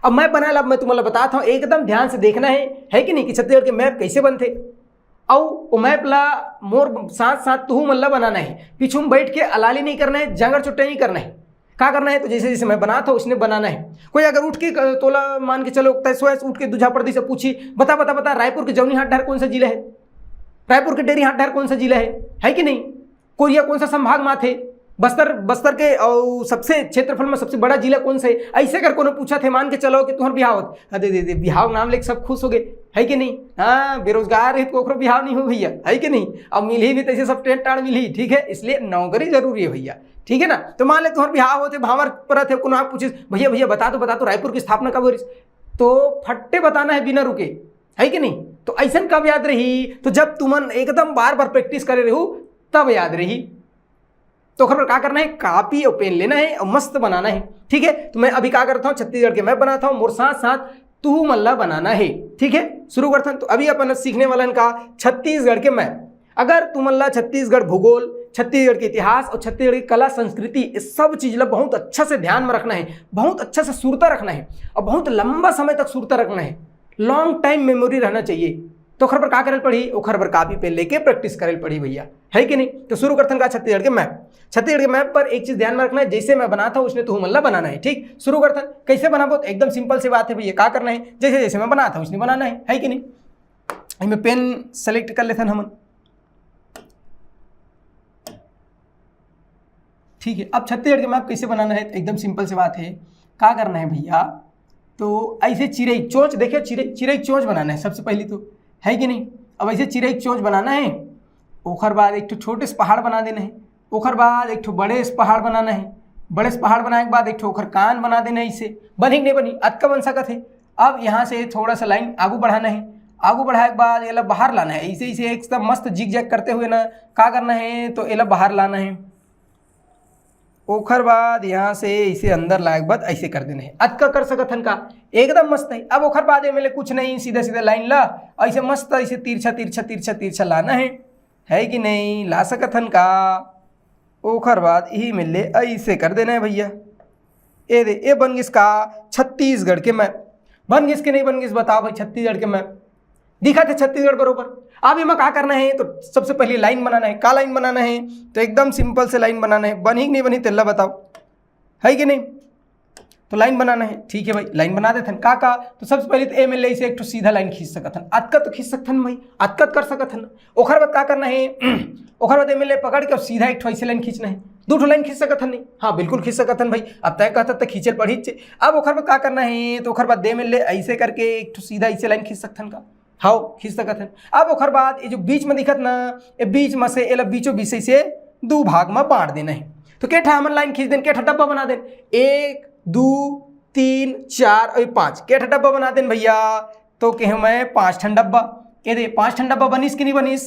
अब मैप बना ला, मैं तुम्हें बताता हूँ, एकदम ध्यान से देखना है कि नहीं, कि छत्तीसगढ़ के मैप कैसे बनते। और वो मैप ला मोर साथ साथ तू मल्ला बनाना है, पीछू में बैठ के अलाली नहीं करना है, जंगर चुट्टे नहीं करना है। क्या करना है, तो जैसे जैसे मैं बना था उसने बनाना है। कोई अगर उठ के तोला मान के चलो उठ के दूजा प्रदेश से पूछी, बता बता बता रायपुर के जौनी हाट डहर कौन सा जिला है, रायपुर के डेरी हाट डहर कौन सा जिला है कि नहीं, कोरिया कौन सा संभाग में थे, बस्तर के और सबसे क्षेत्रफल में सबसे बड़ा जिला कौन सा है। ऐसे अगर कोनो पूछा थे, मान के चलो कि तुम्हार बिहाव दे बिहाव नाम लेके सब खुश हो गए, है कि नहीं। हाँ, बेरोजगार है तो बिहाव नहीं हो भैया, है कि नहीं। अब मिली भी तैसे सब टेंट टाड़ मिली, ठीक है, इसलिए नौकरी जरूरी है भैया, ठीक है ना। तो मान ले तुम्हारे बिहाव होते, भावर पर थे, कोनो आप पूछे भैया भैया बता दो रायपुर की स्थापना कब हुई, तो फट्टे बताना है बिना रुके, है कि नहीं। तो ऐसा कब याद रही, तो जब तुमन एकदम बार बार प्रैक्टिस करे रहू तब याद रही। तो खबर क्या करना है, कॉपी और पेन लेना है और मस्त बनाना है, ठीक है। तो मैं अभी क्या करता हूँ, छत्तीसगढ़ के मैप बनाता हूँ, मोर साथ साथ तू मल्ला बनाना है, ठीक है। शुरू करता हूँ। तो अभी अपन सीखने वाला इनका छत्तीसगढ़ के मैप। अगर तू मल्ला छत्तीसगढ़ भूगोल, छत्तीसगढ़ के इतिहास और छत्तीसगढ़ की कला संस्कृति, इस सब चीज ला बहुत अच्छा से ध्यान में रखना है, बहुत अच्छा से सुरता रखना है और बहुत लंबा समय तक सुरता रखना है, लॉन्ग टाइम मेमोरी रहना चाहिए। तो खबर का करल पड़ी, वो खबर कापी पे लेके प्रैक्टिस करल पड़ी भैया, है कि नहीं। तो शुरू करते हैं का छत्तीसगढ़ के मैप। छत्तीसगढ़ के मैप पर एक चीज ध्यान में रखना है, जैसे मैं बनाता हूँ उसने तू मल्ला बनाना है, ठीक। शुरू करते हैं, कैसे बनाबो, तो एकदम सिंपल सी बात है भैया, क्या करना है, जैसे जैसे मैं बनाता हूँ उसने बनाना है कि नहीं। मैं पेन सेलेक्ट कर लेते हैं हम, ठीक है। अब छत्तीसगढ़ के मैप कैसे बनाना है, तो एकदम सिंपल सी बात है, क्या करना है भैया, तो ऐसे चिड़ई चोंच, देखिए चिड़ई चोंच बनाना है सबसे पहले तो, है कि नहीं। अब ऐसे चिड़ई चोंच बनाना है, ओखर बाद एक ठो छोटे से पहाड़ बना देना है, ओखर बाद एक ठो बड़े से पहाड़ बनाना है, बड़े से पहाड़ बनाने के बाद एक ठो ओखर कान बना देना है। इससे बनी नहीं बनी अतका बन सकत है। अब यहाँ से थोड़ा सा लाइन आगू बढ़ाना है, आगू बढ़ाए के बाद ये बाहर लाना है, ऐसे ऐसे एकदम मस्त जिग जैग करते हुए ना क्या करना है, तो ये बाहर लाना है। ओखर बाद यहाँ से इसे अंदर लाए के बाद ऐसे कर देना है, अतका कर सकत हन का, एकदम मस्त है। अब ओखर बाद में कुछ नहीं, सीधा सीधा लाइन ला, ऐसे मस्त ऐसे तिरछा तिरछा तिरछा तिरछा लाना है कि नहीं, ला सकत हन का। ओखर बाद यही मिले ऐसे कर देना है भैया। ये बन गई इसका छत्तीसगढ़ के मैप। बन गई कि नहीं बन गई बताओ भाई, छत्तीसगढ़ के मैप दिखा थे छत्तीसगढ़ बरोबर। अब इमा क्या करना है, तो सबसे पहले लाइन बनाना है। का लाइन बनाना है, तो एकदम सिंपल से लाइन बनाना है, बनी कि नहीं बनी तेल्ला बताओ, है कि नहीं। तो लाइन बनाना है, ठीक है भाई, लाइन बना देते हैं। का तो सबसे पहले तो ए में ले से एक सीधा लाइन खींच सकत हन, अतकत तो खींच सकत हन भाई, अतकत कर सकत हन। ओखर बाद का करना है, ओखर बाद ए में ले पकड़ के सीधा एक ऐसे लाइन खींचना है, दो ठो लाइन खींच सकत हन नहीं, हाँ बिल्कुल खींच सकत हन भाई। अब तय कहता तो खींचल पड़ी। अब ओखर बाद का करना है, तो ओखर बाद दे में ले ऐसे करके एक सीधा ऐसे लाइन खींच सकत हन का, हाँ खींच सकत हन। अब ओखर बाद ये जो बीच में दिखत ना, ये बीच में से एला बीचों बीच से दो भाग में बांट देना है। तो केठा हमन लाइन खींच देन, केठा डब्बा बना देन, 1 2 3 4 और 5 केठा डब्बा बना देन भैया। तो कहे मैं 5 ठन डब्बा, ये दे 5 ठन डब्बा बनिस कि नहीं बनिस,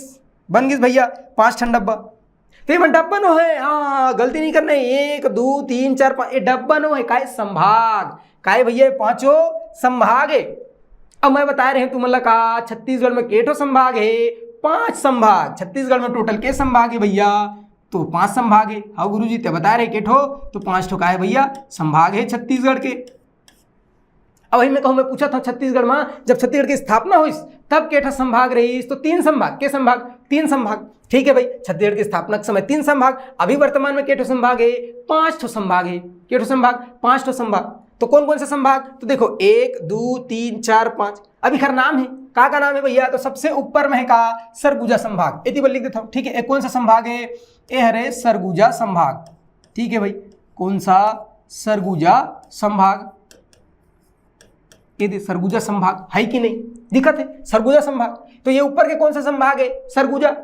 बन गई भैया 5 ठन डब्बा। तो ये डब्बा नो है, हाँ गलती नहीं करना है, 1 2 3 4 5 ये डब्बा नो है, काय संभाग, काय भैया पांचों संभाग है। अब मैं बता रहे हैं तुम का छत्तीसगढ़ में केठो संभाग है, 5 संभाग। छत्तीसगढ़ में टोटल के संभाग है भैया, तो 5 संभाग है। हाँ गुरुजी ते बता रहे केठो, तो 5 ठो का है भैया संभाग है छत्तीसगढ़ के। अब वही मैं कहूँ, मैं पूछा था छत्तीसगढ़ में जब छत्तीसगढ़ की स्थापना हुई तब केठा संभाग रही, तो 3 संभाग, के संभाग 3 संभाग, ठीक है भाई। छत्तीसगढ़ की स्थापना के समय 3 संभाग, अभी वर्तमान में केठो संभाग है, 5 ठो संभाग है, केठो संभाग 5 ठो संभाग। तो कौन कौन से संभाग, तो देखो 1 2 3 4 5, अभी खर नाम है, का नाम है भैया, तो सबसे ऊपर में है का सरगुजा संभाग, इतनी बार लिख देता हूँ, ठीक है। कौन सा संभाग है, ये है सरगुजा संभाग, ठीक है भाई। कौन सा, सरगुजा संभाग, ये सरगुजा संभाग है कि नहीं, दिखत है सरगुजा संभाग। तो ये ऊपर के कौन सा संभाग है, सरगुजा,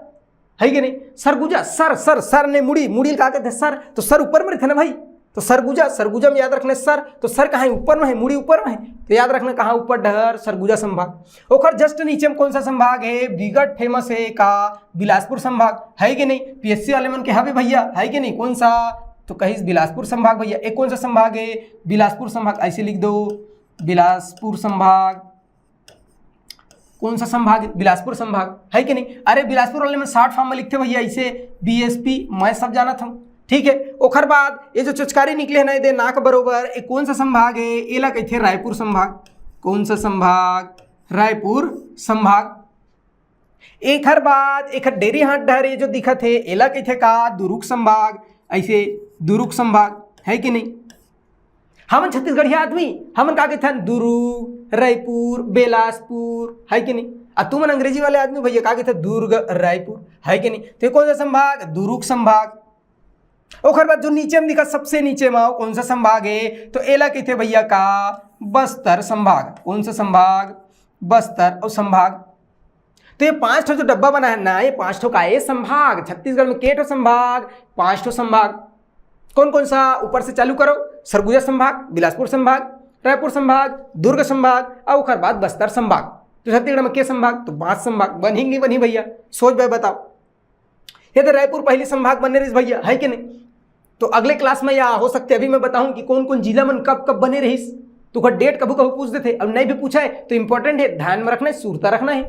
है कि नहीं। सरगुजा, सर सर सर ने मुड़ी, मुड़ी का कहते हैं सर, तो सर ऊपर में रहते ना भाई, तो सरगुजा, सरगुजा में याद रखना सर, तो सर कहाँ है, ऊपर में है, मुड़ी ऊपर में है, तो याद रखना कहाँ ऊपर डहर, सरगुजा संभाग। ओखर जस्ट नीचे में कौन सा संभाग है, बिगट फेमस है का बिलासपुर संभाग, है कि नहीं। पीएससी वाले मन के हवे भैया, है कि नहीं, कौन सा, तो कहीं बिलासपुर संभाग भैया। एक कौन सा संभाग है, बिलासपुर संभाग, ऐसे लिख दो बिलासपुर संभाग। कौन सा संभाग है, बिलासपुर संभाग, है कि नहीं। अरे बिलासपुर वाले में 60 फॉर्म में लिखते भैया ऐसे, बीएसपी मैं सब जाना था, ठीक है। ओखर बाद ये जो चुचकारी निकले है ना दे नाक बरोबर, ये कौन सा संभाग है? एला कहते रायपुर संभाग। कौन सा संभाग? रायपुर संभाग। एक हर बाद एक डेरी हाथ डहर ये जो दिखत है एला कहते का? दुरुक संभाग। ऐसे दुरुक संभाग है कि नहीं? हमन छत्तीसगढ़िया आदमी हमन का कहते हैं? दुर्ग, रायपुर, बेलासपुर, है कि नहीं? और तुम अंग्रेजी वाले आदमी भैया का कहते हैं? दुर्ग, रायपुर, है कि नहीं? तो कौन सा संभाग? दुरुक संभाग। ओखर बाद जो नीचे में दिखा सबसे नीचे में कौन सा संभाग है? तो एला कहते भैया का? बस्तर संभाग। कौन सा संभाग? बस्तर और संभाग। तो ये 5 ठो जो डब्बा बना है ना, ये 5 ठो का ये संभाग। छत्तीसगढ़ में केठो संभाग? 5 ठो संभाग। कौन कौन सा? ऊपर से चालू करो। सरगुजा संभाग, बिलासपुर संभाग, रायपुर संभाग, दुर्ग संभाग और ओखर बाद बस्तर संभाग। तो छत्तीसगढ़ में के संभाग? तो 5 संभाग। बनी नहीं बनी भैया? सोच भाई बताओ। ये तो रायपुर पहली संभाग बने रही भैया, है कि नहीं? तो अगले क्लास में या हो सकते अभी मैं बताऊं कि कौन कौन जिला मन कब कब बने रही। तो डेट कभी कभी पूछ देते, अब नहीं भी पूछा है तो इंपॉर्टेंट है, ध्यान में रखना है, सूरता रखना है।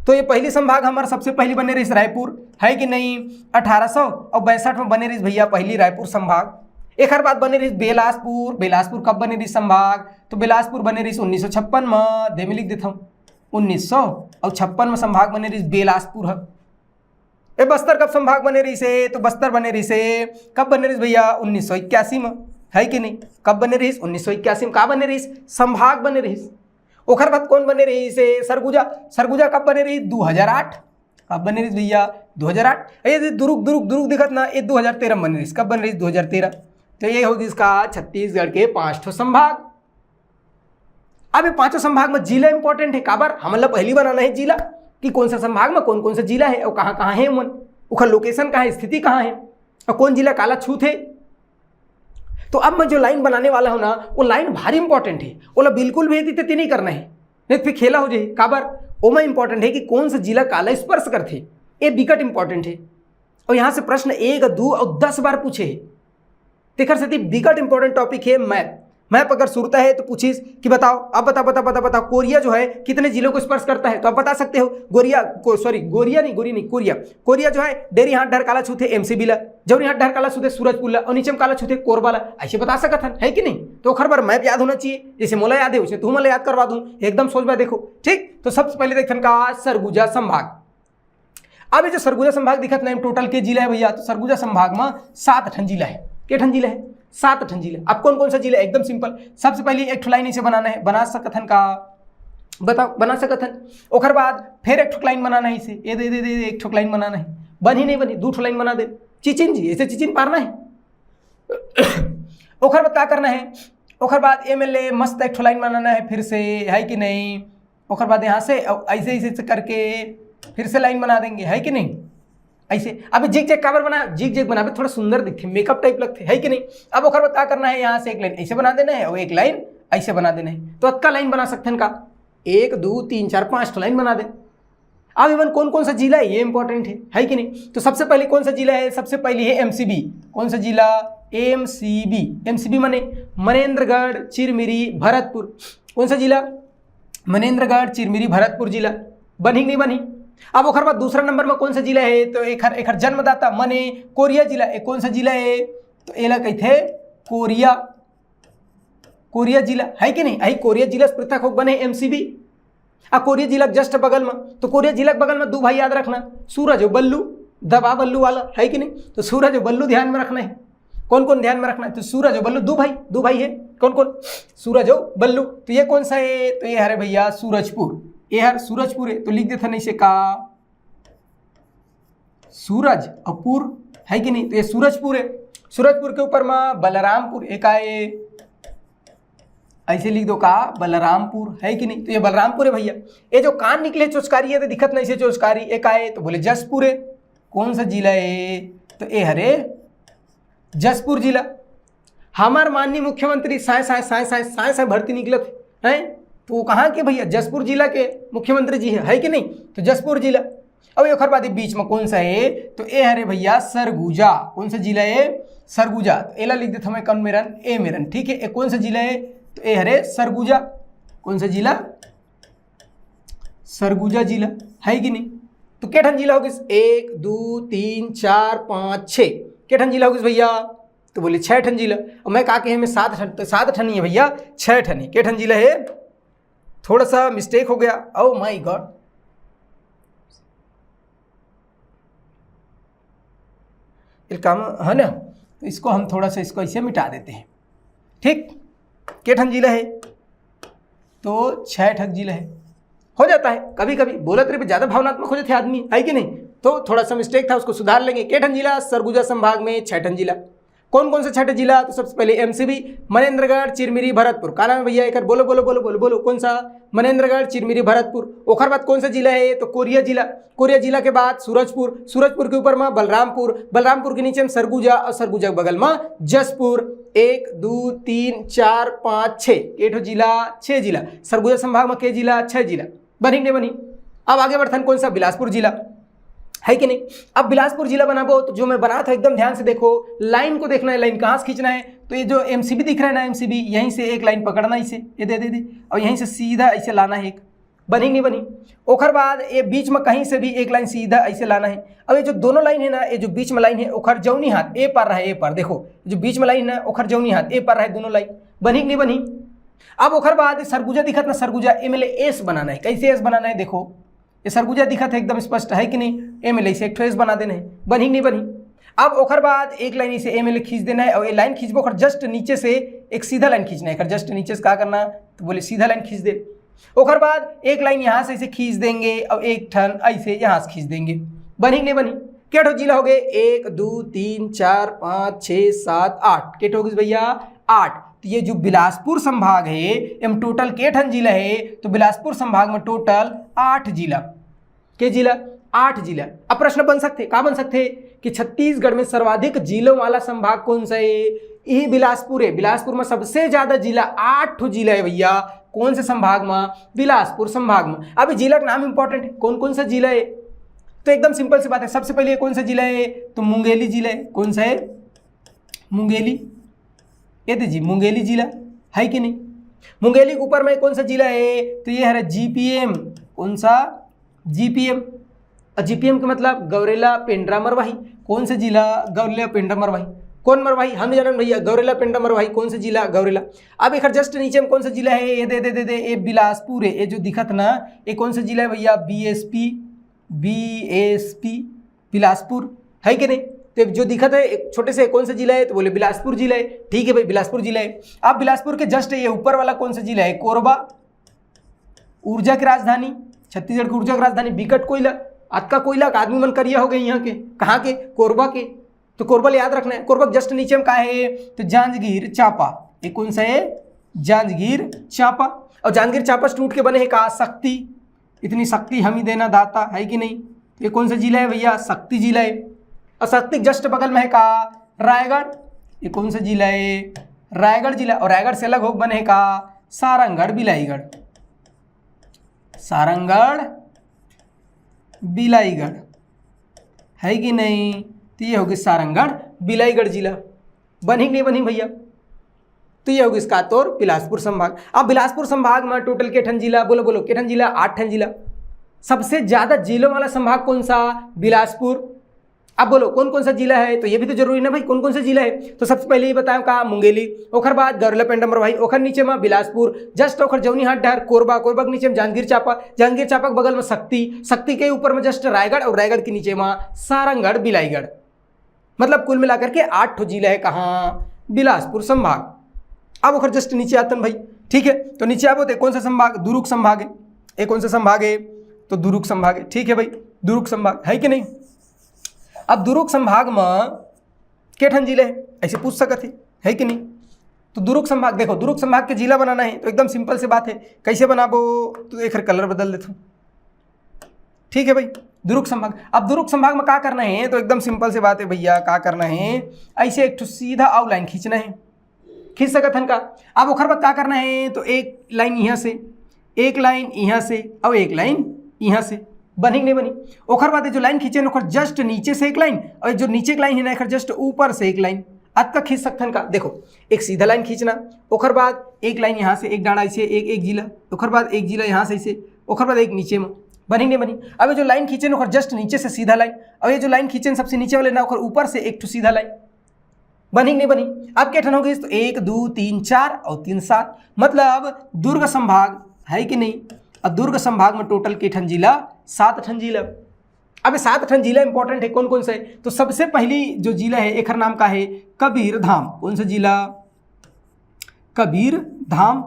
तो ये पहली संभाग हमारा सबसे पहली बने रही रायपुर, है कि नहीं? 1862 में बने रही भैया पहली रायपुर संभाग। एक हर बात बने रही बेलासपुर। बेलासपुर कब बने रही संभाग? तो बेलासपुर बने रही 1956 में। दे में लिख देता हूँ 1956 में संभाग बने रही बेलासपुर है। ए बस्तर कब संभाग बने रही से? तो बस्तर बने रही से कब बने रही भैया? 1981 में, है कि नहीं? कब बने रही? 1981 में। का बने रही? संभाग बने रही। ओखर बाद कौन बने रही से? सरगुजा। सरगुजा कब बने रही? 2008। कब बने रही भैया? 2008। ये दुरुक दुरुक दुरुक दिखत ना, ये 2013 में बने रही। कब बन रही? 2013। तो ये होगी इसका छत्तीसगढ़ के 5 ठो संभाग। अब ये 5 संभाग में जिला इंपॉर्टेंट है। काबर हमला पहली बनाना है जिला कि कौन सा संभाग में कौन कौन सा जिला है और कहाँ कहाँ है मन, उखर लोकेशन कहाँ है, स्थिति कहाँ है और कौन जिला काला छूत है। तो अब मैं जो लाइन बनाने वाला हूँ ना, वो लाइन भारी इंपॉर्टेंट है। ओला बिल्कुल भी इतनी नहीं करना है, नहीं फिर खेला हो जाए। काबर वो में इंपॉर्टेंट है कि कौन सा जिला काला स्पर्श करते, ये विकट इंपॉर्टेंट है। और यहाँ से प्रश्न 1, 2 और 10 बार पूछे। तेकर से विकट इंपॉर्टेंट टॉपिक है मैप। मैप अगर सुरता है तो पूछिस कि बताओ, अब बताओ कोरिया जो है कितने जिलों को स्पर्श करता है? तो आप बता सकते हो कोरिया जो है डेरी हाथ डर काला छूते एमसीबी ला, जौनी हाथ डर काला छूते सूरजपुर ला और नीचे में काला छूते कोरबा ला। ऐसे बता सकत है कि नहीं? तो हर बार मैप याद होना चाहिए, जैसे मोला याद है उसे तुम मला याद करवा दूं, एकदम सोच में देखो। ठीक, तो सबसे पहले देखते का सरगुजा संभाग। अब ये जो सरगुजा संभाग दिखत नहीं टोटल के जिला है भैया, तो सरगुजा संभाग में 7 ठन जिला है। के ठन जिला है? 7 ठन जिला। अब कौन कौन सा जिला? एकदम सिंपल। सबसे पहले एक लाइन इसे बनाना है, बना सकथन का? बताओ, बना सकथन। ओखर बाद फिर एक लाइन बनाना है इसे, ये दे एक लाइन बनाना है। बनी नहीं बनी 2 लाइन बना दे। चिचिन जी ऐसे चिचिन पारना है। ओखर बाद क्या करना है? ओखर बाद एमएलए मस्त एक लाइन बनाना है फिर से, है कि नहीं? ओखर बाद यहाँ से ऐसे ऐसे करके फिर से लाइन बना देंगे, है कि नहीं? ऐसे। अब जिग जैग काबर बना? जिग जैग बनावे थोड़ा सुंदर दिखते, मेकअप टाइप लगते, है कि नहीं? अब ओखर बाद क्या करना है? यहाँ से एक लाइन ऐसे बना देना है और एक लाइन ऐसे बना देना है। तो अक्का लाइन बना सकते हैं का? 1, 2, 3, 4, 5 लाइन बना दे। अब इवन कौन कौन सा जिला है ये इंपॉर्टेंट है कि नहीं? तो सबसे पहले कौन सा जिला है? सबसे पहली है एमसीबी। कौन सा जिला? एमसीबी। एमसीबी माने मनेन्द्रगढ़, चिरमिरी, भरतपुर। कौन सा जिला? मनेन्द्रगढ़, चिरमिरी, भरतपुर जिला। बनी नहीं बनी? अब ओखर बाद दूसरा नंबर में कौन सा जिला है? तो एक जन्मदाता मने कोरिया जिला। एक कौन सा जिला है? तो एला कहते कोरिया जिला, है कि नहीं? आई कोरिया जिला से पृथक हो बने एमसीबी। कोरिया जिला जस्ट बगल में, तो कोरिया जिला के बगल में 2 भाई याद रखना, सूरज और बल्लू, दबा बल्लू वाला, है कि नहीं? तो सूरज और बल्लू ध्यान में रखना है। कौन कौन ध्यान में रखना है? तो सूरज और बल्लू 2 भाई है। कौन कौन? सूरज और बल्लू। तो ये कौन सा है? तो ये हरे भैया सूरजपुर। ये हर सूरजपुर है, तो लिख देता नहीं से का सूरज अपुर, है कि नहीं? तो ये सूरजपुर है। सूरजपुर के ऊपर में बलरामपुर एक आए, ऐसे लिख दो का बलरामपुर, है कि नहीं? तो ये बलरामपुर है भैया। ये जो कान निकले चोचकारी है तो दिखत नहीं से चोचकारी एक आए, तो बोले जसपुर है। कौन सा जिला है? तो ये हरे जसपुर जिला। हमार माननीय मुख्यमंत्री साय भर्ती निकलत है, तो वो कहाँ के भैया? जसपुर जिला के मुख्यमंत्री जी है कि नहीं? तो जसपुर जिला। अब ये खरबादी बीच में कौन सा है? तो ए हरे भैया सरगुजा। कौन सा जिला है? सरगुजा। तो एला लिख देता हमें कौन मेरन? ए मेरन, ठीक है। कौन सा जिला है? तो ए हरे सरगुजा। कौन सा जिला? सरगुजा जिला, है कि नहीं? तो केठन जिला होगी? 1, 2, 3, 4, 5, 6। के ठन जिला होगी भैया? तो बोले 6 ठन जिला। और मैं कहा कि हमें 7 ठन, तो 7 ठन ही है भैया, 6 ठन ही। के ठन जिला है? थोड़ा सा मिस्टेक हो गया। ओह माय गॉड, काम है ना, तो इसको हम थोड़ा सा इसको ऐसे मिटा देते हैं। ठीक, के ठन जिला है? तो 6 ठन जिला है। हो जाता है कभी कभी, बोला तेरे पे ज़्यादा भावनात्मक हो जाते आदमी, है कि नहीं? तो थोड़ा सा मिस्टेक था, उसको सुधार लेंगे। के ठन जिला? सरगुजा संभाग में 6 ठन जिला। कौन कौन से 6 जिला? तो सबसे पहले एमसीबी, मनेन्द्रगढ़, चिरमिरी, भरतपुर। का नाम है भैया? एक बोलो बोलो बोलो बोलो बोलो, कौन सा? मनेन्द्रगढ़, चिरमिरी, भरतपुर। ओखर बाद कौन सा जिला है? तो कोरिया जिला। कोरिया जिला के बाद सूरजपुर, सूरजपुर के ऊपर में बलरामपुर, बलरामपुर के नीचे में सरगुजा, और सरगुजा के बगल में जसपुर। 1 2 3 4 5 6 8 जिला, 6 जिला। सरगुजा संभाग में के जिला? 6 जिला। बनी नहीं बनी? अब आगे बढ़थन, कौन सा? बिलासपुर जिला, है कि नहीं? अब बिलासपुर जिला बनाबो तो जो मैं बना था एकदम ध्यान से देखो, लाइन को देखना है, लाइन कहाँ से खींचना है। तो ये जो एमसीबी दिख रहा है ना, एमसीबी, यहीं से एक लाइन पकड़ना इसे, ये दे और यहीं से सीधा ऐसे लाना है एक। बनी नहीं बनी? ओखर बाद ये बीच में कहीं से भी एक लाइन सीधा ऐसे लाना है। अब ये जो दोनों लाइन है ना, ये जो बीच में लाइन है ओखर जौनी हाथ ए पर रहा है, ए पर देखो, जो बीच में लाइन है ओखर जौनी हाथ ए पर रहा है, दोनों लाइन। बनी नहीं बनी? अब ओखर बाद सरगुजा दिखत ना, सरगुजा एमएलए एस बनाना है। कैसे एस बनाना है? देखो ये सरगुजा दिखत है एकदम स्पष्ट, है कि नहीं? एमएलए से एक ट्रेस बना देना है। बनी नहीं बनी? अब ओखर बाद एक लाइन इसे एमएलए खींच देना है, और ये लाइन खींचबो ओखर जस्ट नीचे से एक सीधा लाइन खींचना है, जस्ट नीचे से क्या करना? तो बोले सीधा लाइन खींच दे। ओखर बाद एक लाइन यहाँ से इसे खींच देंगे, और एक ठन ऐसे यहाँ से खींच देंगे। बनी नहीं बनी? क्या ठो जिला हो गए? 1 2 3 4 5 6 7 8। के ठो भैया? 8। तो ये जो बिलासपुर संभाग है, एम टोटल के ठन जिला है? तो बिलासपुर संभाग में टोटल 8 जिला। के जिला? 8 जिला। अब प्रश्न बन सकते, क्या बन सकते कि छत्तीसगढ़ में सर्वाधिक जिलों वाला संभाग कौन सा है? यही बिलासपुर है। बिलासपुर में सबसे ज्यादा जिला, 8 जिला है भैया। कौन से संभाग में? बिलासपुर संभाग में। अब जिला का नाम इंपॉर्टेंट है, कौन कौन सा जिला है? तो एकदम सिंपल सी बात है, सबसे पहले कौन सा जिला है? तो मुंगेली जिला है। कौन सा है? मुंगेली। ये जी मुंगेली जिला, है कि नहीं? मुंगेली के ऊपर में कौन सा जिला है? तो ये है जीपीएम। कौन सा? जीपीएम। और जीपीएम का मतलब गौरेला पेंड्रा मरवाही। कौन सा जिला? गौरेला पेंड्रा मरवाही। कौन मरवाही? हम जानते भैया, गौरेला पेंड्रा मरवाही। कौन सा जिला? गौरेला। अब एक जस्ट नीचे में कौन सा जिला है? ये दे ये बिलासपुर है। ये जो दिखत ना, ये कौन सा जिला है भैया? बीएसपी बिलासपुर, है कि नहीं? तो जो दिखत है एक छोटे से कौन सा जिला है? तो बोले बिलासपुर जिला है। ठीक है भाई, बिलासपुर जिला है। अब बिलासपुर के जस्ट ये ऊपर वाला कौन सा जिला है? कोरबा, ऊर्जा की राजधानी, छत्तीसगढ़ की ऊर्जा की राजधानी। बिकट कोयला, अतका कोयला का आदमी मन करिया हो गए यहाँ के। कहाँ के? कोरबा के। तो कोरबा याद रखना है। कोरबा जस्ट नीचे में कहा है? तो जांजगीर चांपा। ये कौन सा है? जांजगीर चांपा। और जांजगीर चांपा टूट के बने हैं का? शक्ति। इतनी शक्ति हम ही देना दाता, है कि नहीं? ये कौन सा जिला है भैया? शक्ति जिला है। और शक्ति जस्ट बगल में है का? रायगढ़। ये कौन सा जिला है? रायगढ़ जिला। और रायगढ़ से अलग हो बने है का? सारंगढ़ बिलाईगढ़। सारंगढ़ बिलाईगढ़, है कि नहीं? तो ये होगी सारंगढ़ बिलाईगढ़ जिला। बनी नहीं बनी भैया? तो ये होगी इसका तौर बिलासपुर संभाग। अब बिलासपुर संभाग में टोटल के ठन जिला? बोलो बोलो, के ठन जिला? 8 ठन जिला। सबसे ज्यादा जिलों वाला संभाग कौन सा? बिलासपुर। अब बोलो कौन कौन सा जिला है? तो ये भी तो जरूरी ना भाई, कौन कौन सा जिला है? तो सबसे पहले ये बताओ का? मुंगेली। ओखर बाद गौरेला पेंड्रा मरवाही। ओखर नीचे में बिलासपुर। जस्ट ओखर जौनी हाट डहर कोरबा। कोरबा के नीचे में जांजगीर चांपा। जांजगीर चांपा के बगल में शक्ति। शक्ति के ऊपर में जस्ट रायगढ़। और रायगढ़ के नीचे में सारंगढ़ बिलाईगढ़। मतलब कुल मिलाकर के 8 जिला है। कहाँ? बिलासपुर संभाग। अब ओखर जस्ट नीचे आते हैं भाई, ठीक है? तो नीचे आप होते कौन सा संभाग? दुर्ग संभाग है। ये कौन सा संभाग है? तो दुर्ग संभाग है। ठीक है भाई, दुर्ग संभाग, है कि नहीं? अब दुर्ग संभाग में के ठन जिले है? ऐसे पूछ सकते है कि नहीं? तो दुर्ग संभाग देखो, दुर्ग संभाग के जिला बनाना है तो एकदम सिंपल से बात है। कैसे बनाबो? तो एक कलर बदल देता हूँ। ठीक है भाई, दुर्ग संभाग। अब दुर्ग संभाग में क्या करना है? तो एकदम सिंपल से बात है भैया, क्या करना है? ऐसे एक सीधा आउटलाइन खींचना है। खींच सकत हन का? अब ओखर बाद क्या करना है? तो एक लाइन यहाँ से, एक लाइन यहाँ से, और एक लाइन यहाँ से। बनी नहीं बनी? ओखर बाद जो लाइन खींचे ओखर जस्ट नीचे से एक लाइन, और जो नीचे की लाइन है ना जस्ट ऊपर से एक लाइन। अत का खींच सकथन का? देखो, एक सीधा लाइन खींचना, ओखर बाद एक लाइन यहाँ से, एक डाँड़ा ऐसे, एक जिला, ओखर बाद एक जिला यहाँ से ऐसे, ओखर बाद एक नीचे में। बनी नहीं बनी। अब ये जो लाइन खींचे ना जस्ट नीचे से सीधा लाइन, अब ये जो लाइन खींचे सबसे नीचे वाले ना ऊपर से एक सीधा लाइन, बनी नहीं बनी। अब क्या ठन होगी तो 1 2 3 4 और 3 7, मतलब दुर्ग संभाग है कि नहीं। अब दुर्ग संभाग में टोटल के ठन जिला 7 ठन जिला। अब 7 ठन जिला इंपॉर्टेंट है, कौन कौन सा है तो सबसे पहली जो जिला है एक नाम का है कबीरधाम। कौन सा जिला, कबीरधाम,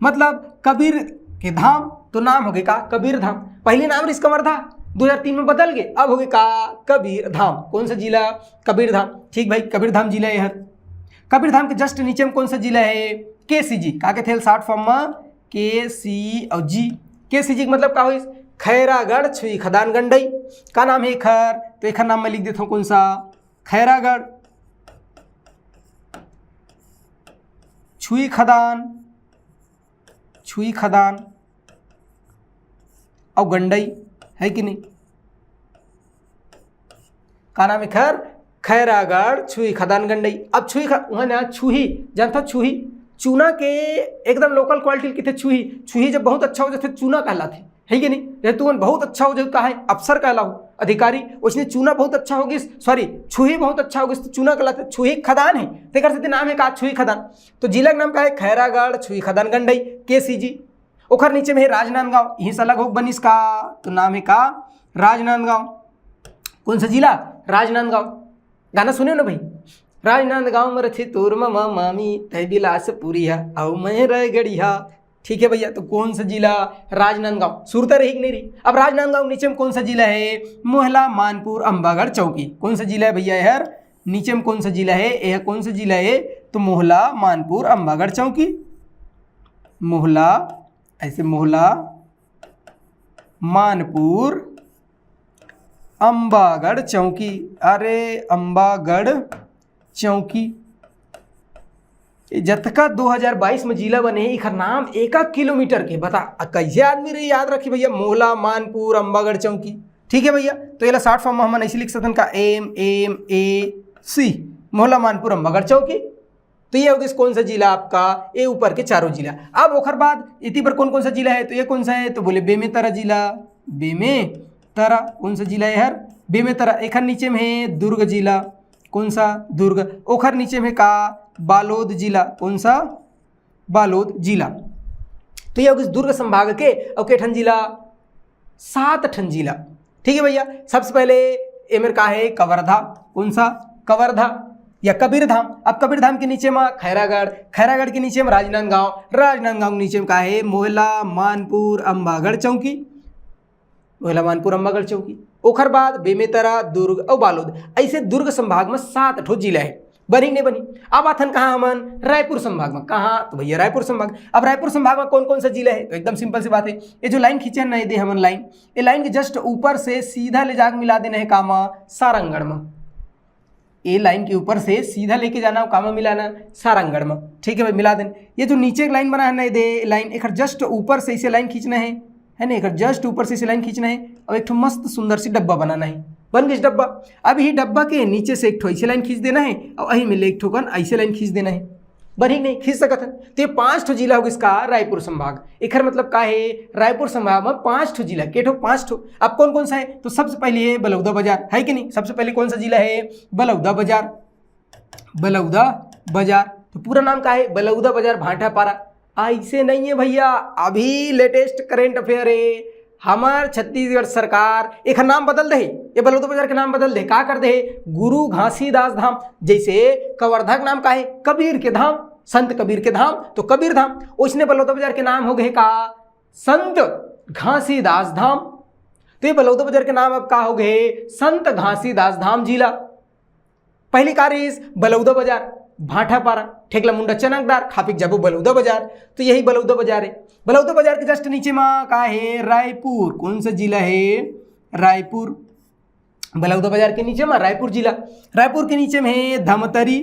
मतलब कबीर के धाम तो नाम हो गए का कबीरधाम। पहले नाम ऋषिकुमार था, 2003 में बदल गए, अब हो गए का कबीरधाम। कौन सा जिला, कबीरधाम। ठीक भाई, कबीरधाम जिला है। कबीरधाम के जस्ट नीचे में कौन सा जिला है, KCG। का के थे शॉर्ट फॉर्म में KC और G। KCG का मतलब का हो, खैरागढ़ छुई खदान गंडई का नाम है खर, तो एक नाम में लिख देता हूँ कौन सा, खैरागढ़ छुई खदान, छुई खदान और गंडई है कि नहीं, का नाम है खर, खैरागढ़ छुई खदान गंडई। अब छुई वहाँ ना छुही जानता, छुही चूना के एकदम लोकल क्वालिटी के थे। छुही छुही जब बहुत अच्छा हो जाते चूना कहलाते है कि नहीं, जब तुम बहुत अच्छा हो जाए कहा है अफसर कहलाओ अधिकारी, उसने चूना बहुत अच्छा होगी, सॉरी छुही बहुत अच्छा होगी तो चूना कहलाते। छुही खदान है तेकर से नाम है का छुही खदान। तो जिला का नाम का है खैरागढ़ छुई खदान गंडई KCG। ओखर नीचे में है राजनांदगांव, यहीं से अलग हो बनिस का तो नाम है का राजनांदगांव। कौन सा जिला, राजनांदगांव। गाना सुने ना भाई, राजनांदगांव में रथे तोर मामा मामी तय बिलासपुरिया औ मैं रायगढ़िया। ठीक है भैया, तो कौन सा जिला, राजनांदगांव। सुरता रही कि नहीं रही। अब राजनांदगांव नीचे में कौन सा जिला है, मोहला मानपुर अंबागढ़ चौकी। कौन सा जिला है भैया यार, नीचे में कौन सा जिला है, यह कौन सा जिला है तो मोहला मानपुर अंबागढ़ चौकी। मोहला ऐसे मोहला मानपुर अंबागढ़ चौकी, अरे अंबागढ़ चौकी। जतका 2022 में जिला बने इखर नाम 1 किलोमीटर के, बता कैसे आदमी रही याद रखी भैया, मोहला मानपुर अंबागढ़ चौकी। ठीक है भैया, तो ये शॉर्ट फॉर्म में हम ऐसे लिख सकते का MAC मोहला मानपुर अंबागढ़ चौकी। तो ये होगी कौन सा जिला आपका, ये ऊपर के चारों जिला। अब ओखर बाद इति पर कौन कौन सा जिला है तो ये कौन सा है तो बोले बेमेतरा जिला, बेमेतरा। कौन सा जिला है यार, बेमेतरा। एक नीचे में है दुर्ग जिला, कौन सा, दुर्ग। ओखर नीचे में का बालोद जिला, कौन सा, बालोद जिला। तो ये होगी दुर्ग संभाग के और के ठन जिला, 7 ठन जिला। ठीक है भैया, सबसे पहले ये मेरे का है कवर्धा। कौन सा, कवर्धा या कबीरधाम। अब कबीरधाम के नीचे में खैरागढ़, खैरागढ़ के नीचे में राजनांदगांव, राजनांदगांव के नीचे में का है मोहला मानपुर अंबागढ़ चौकी, मोहला मानपुर अंबागढ़ चौकी। ओखर बाद बेमेतरा, दुर्ग और बालोद। ऐसे दुर्ग संभाग में 7 ठो जिला है, बनी नहीं बनी। अब आथन कहाँ हमन, रायपुर संभाग में। कहाँ तो भैया रायपुर संभाग। अब रायपुर संभाग में कौन कौन सा जिला है तो एकदम सिंपल सी बात है, ये जो लाइन खींचे नहीं दे हमन लाइन, ये लाइन के जस्ट ऊपर से सीधा ले जाकर मिला देना है कामा सारंगढ़ में। ये लाइन के ऊपर से सीधा लेके जाना कामा मिलाना सारंगढ़ में। ठीक है भाई, मिला देना। ये जो नीचे एक लाइन बना है नहीं दे लाइन, एक जस्ट ऊपर से इसे लाइन खींचना है ना, एक जस्ट ऊपर से इसे लाइन खींचना है और एक मस्त सुंदर सी डब्बा बनाना है। बन गई डब्बा। अब ही डब्बा के नीचे से एक ठो ऐसे लाइन खींच देना है और अही में एक ठोकन ऐसे लाइन खींच देना है। बनी नहीं खींच सकत है। तो ये 5 ठो जिला होगा इसका रायपुर संभाग। एखर मतलब का है, रायपुर संभाग में 5 ठो जिला, के ठो 5 ठो। अब कौन कौन सा है तो सबसे पहले है बलौदा बाजार, है कि नहीं। सबसे पहले कौन सा जिला है, बलौदा बाजार, बलौदा बाजार। तो पूरा नाम का है बलौदा बाजार भाटापारा। ऐसे नहीं है भैया, अभी लेटेस्ट करेंट अफेयर है, हमार छत्तीसगढ़ सरकार एक नाम बदल दे, ये बलौदा बाजार के नाम बदल दे। का कर दे, गुरु घासीदास धाम। जैसे कवर्धा का नाम का है कबीर के धाम, संत कबीर के धाम, तो कबीर धाम। उसने बलौदा बाजार के नाम हो गए का संत घासीदास धाम। तो ये बलौदा बाजार के नाम अब का हो गए संत घासीदास धाम जिला। पहली कारिस बलौदा बाजार भाटापारा, ठेकला मुंडा चनकदार, खापिक जाबो बलौदा बाजार। तो यही बलौदा बाजार है। बलौदा बाजार के जस्ट नीचे में का है रायपुर। कौन सा जिला है, रायपुर। बलौदा बाजार के नीचे में रायपुर जिला। रायपुर के नीचे में है धमतरी।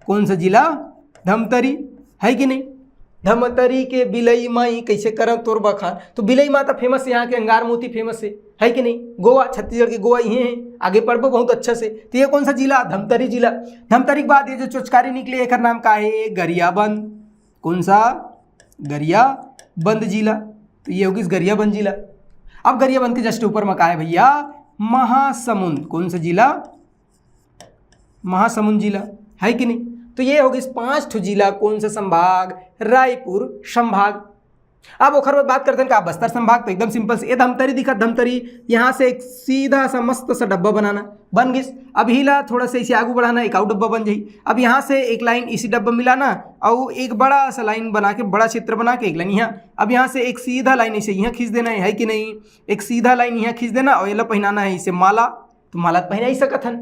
कौन सा जिला, धमतरी, है कि नहीं। धमतरी के बिलई माई कैसे करम तोर बखान। तो बिलई माता फेमस है, यहाँ के अंगार मोती फेमस है कि नहीं। गोवा, छत्तीसगढ़ के गोवा ये है, आगे पढ़बो बहुत अच्छा से। तो ये कौन सा जिला, धमतरी जिला। धमतरी के बाद ये जो चोचकारी निकले एक नाम का है गरियाबंद। कौन सा, गरियाबंद जिला। तो ये होगी गरियाबंद जिला। अब गरियाबंद के जस्ट ऊपर में का है भैया, महासमुंद। कौन सा जिला? महासमुंद जिला, है कि नहीं? तो ये होगी 5 जिला कौन सा संभाग? रायपुर संभाग। अब ओखर बाद बात करते हैं का बस्तर संभाग। तो एकदम सिंपल से ये धमतरी दिखा, धमतरी यहाँ से एक सीधा सा मस्त सा डब्बा बनाना, बन गई। अब हिला थोड़ा सा इसे आगू बढ़ाना, एक और डब्बा बन जाई। अब यहाँ से एक लाइन इसी डब्बा मिलाना और एक बड़ा सा लाइन बना के, बड़ा क्षेत्र बना के एक लाइन यहाँ। अब यहाँ से एक सीधा लाइन इसे यहाँ खींच देना है कि नहीं? एक सीधा लाइन यहाँ खींच देना और ये पहनाना है इसे माला। तो माला पहना ही सकत हन,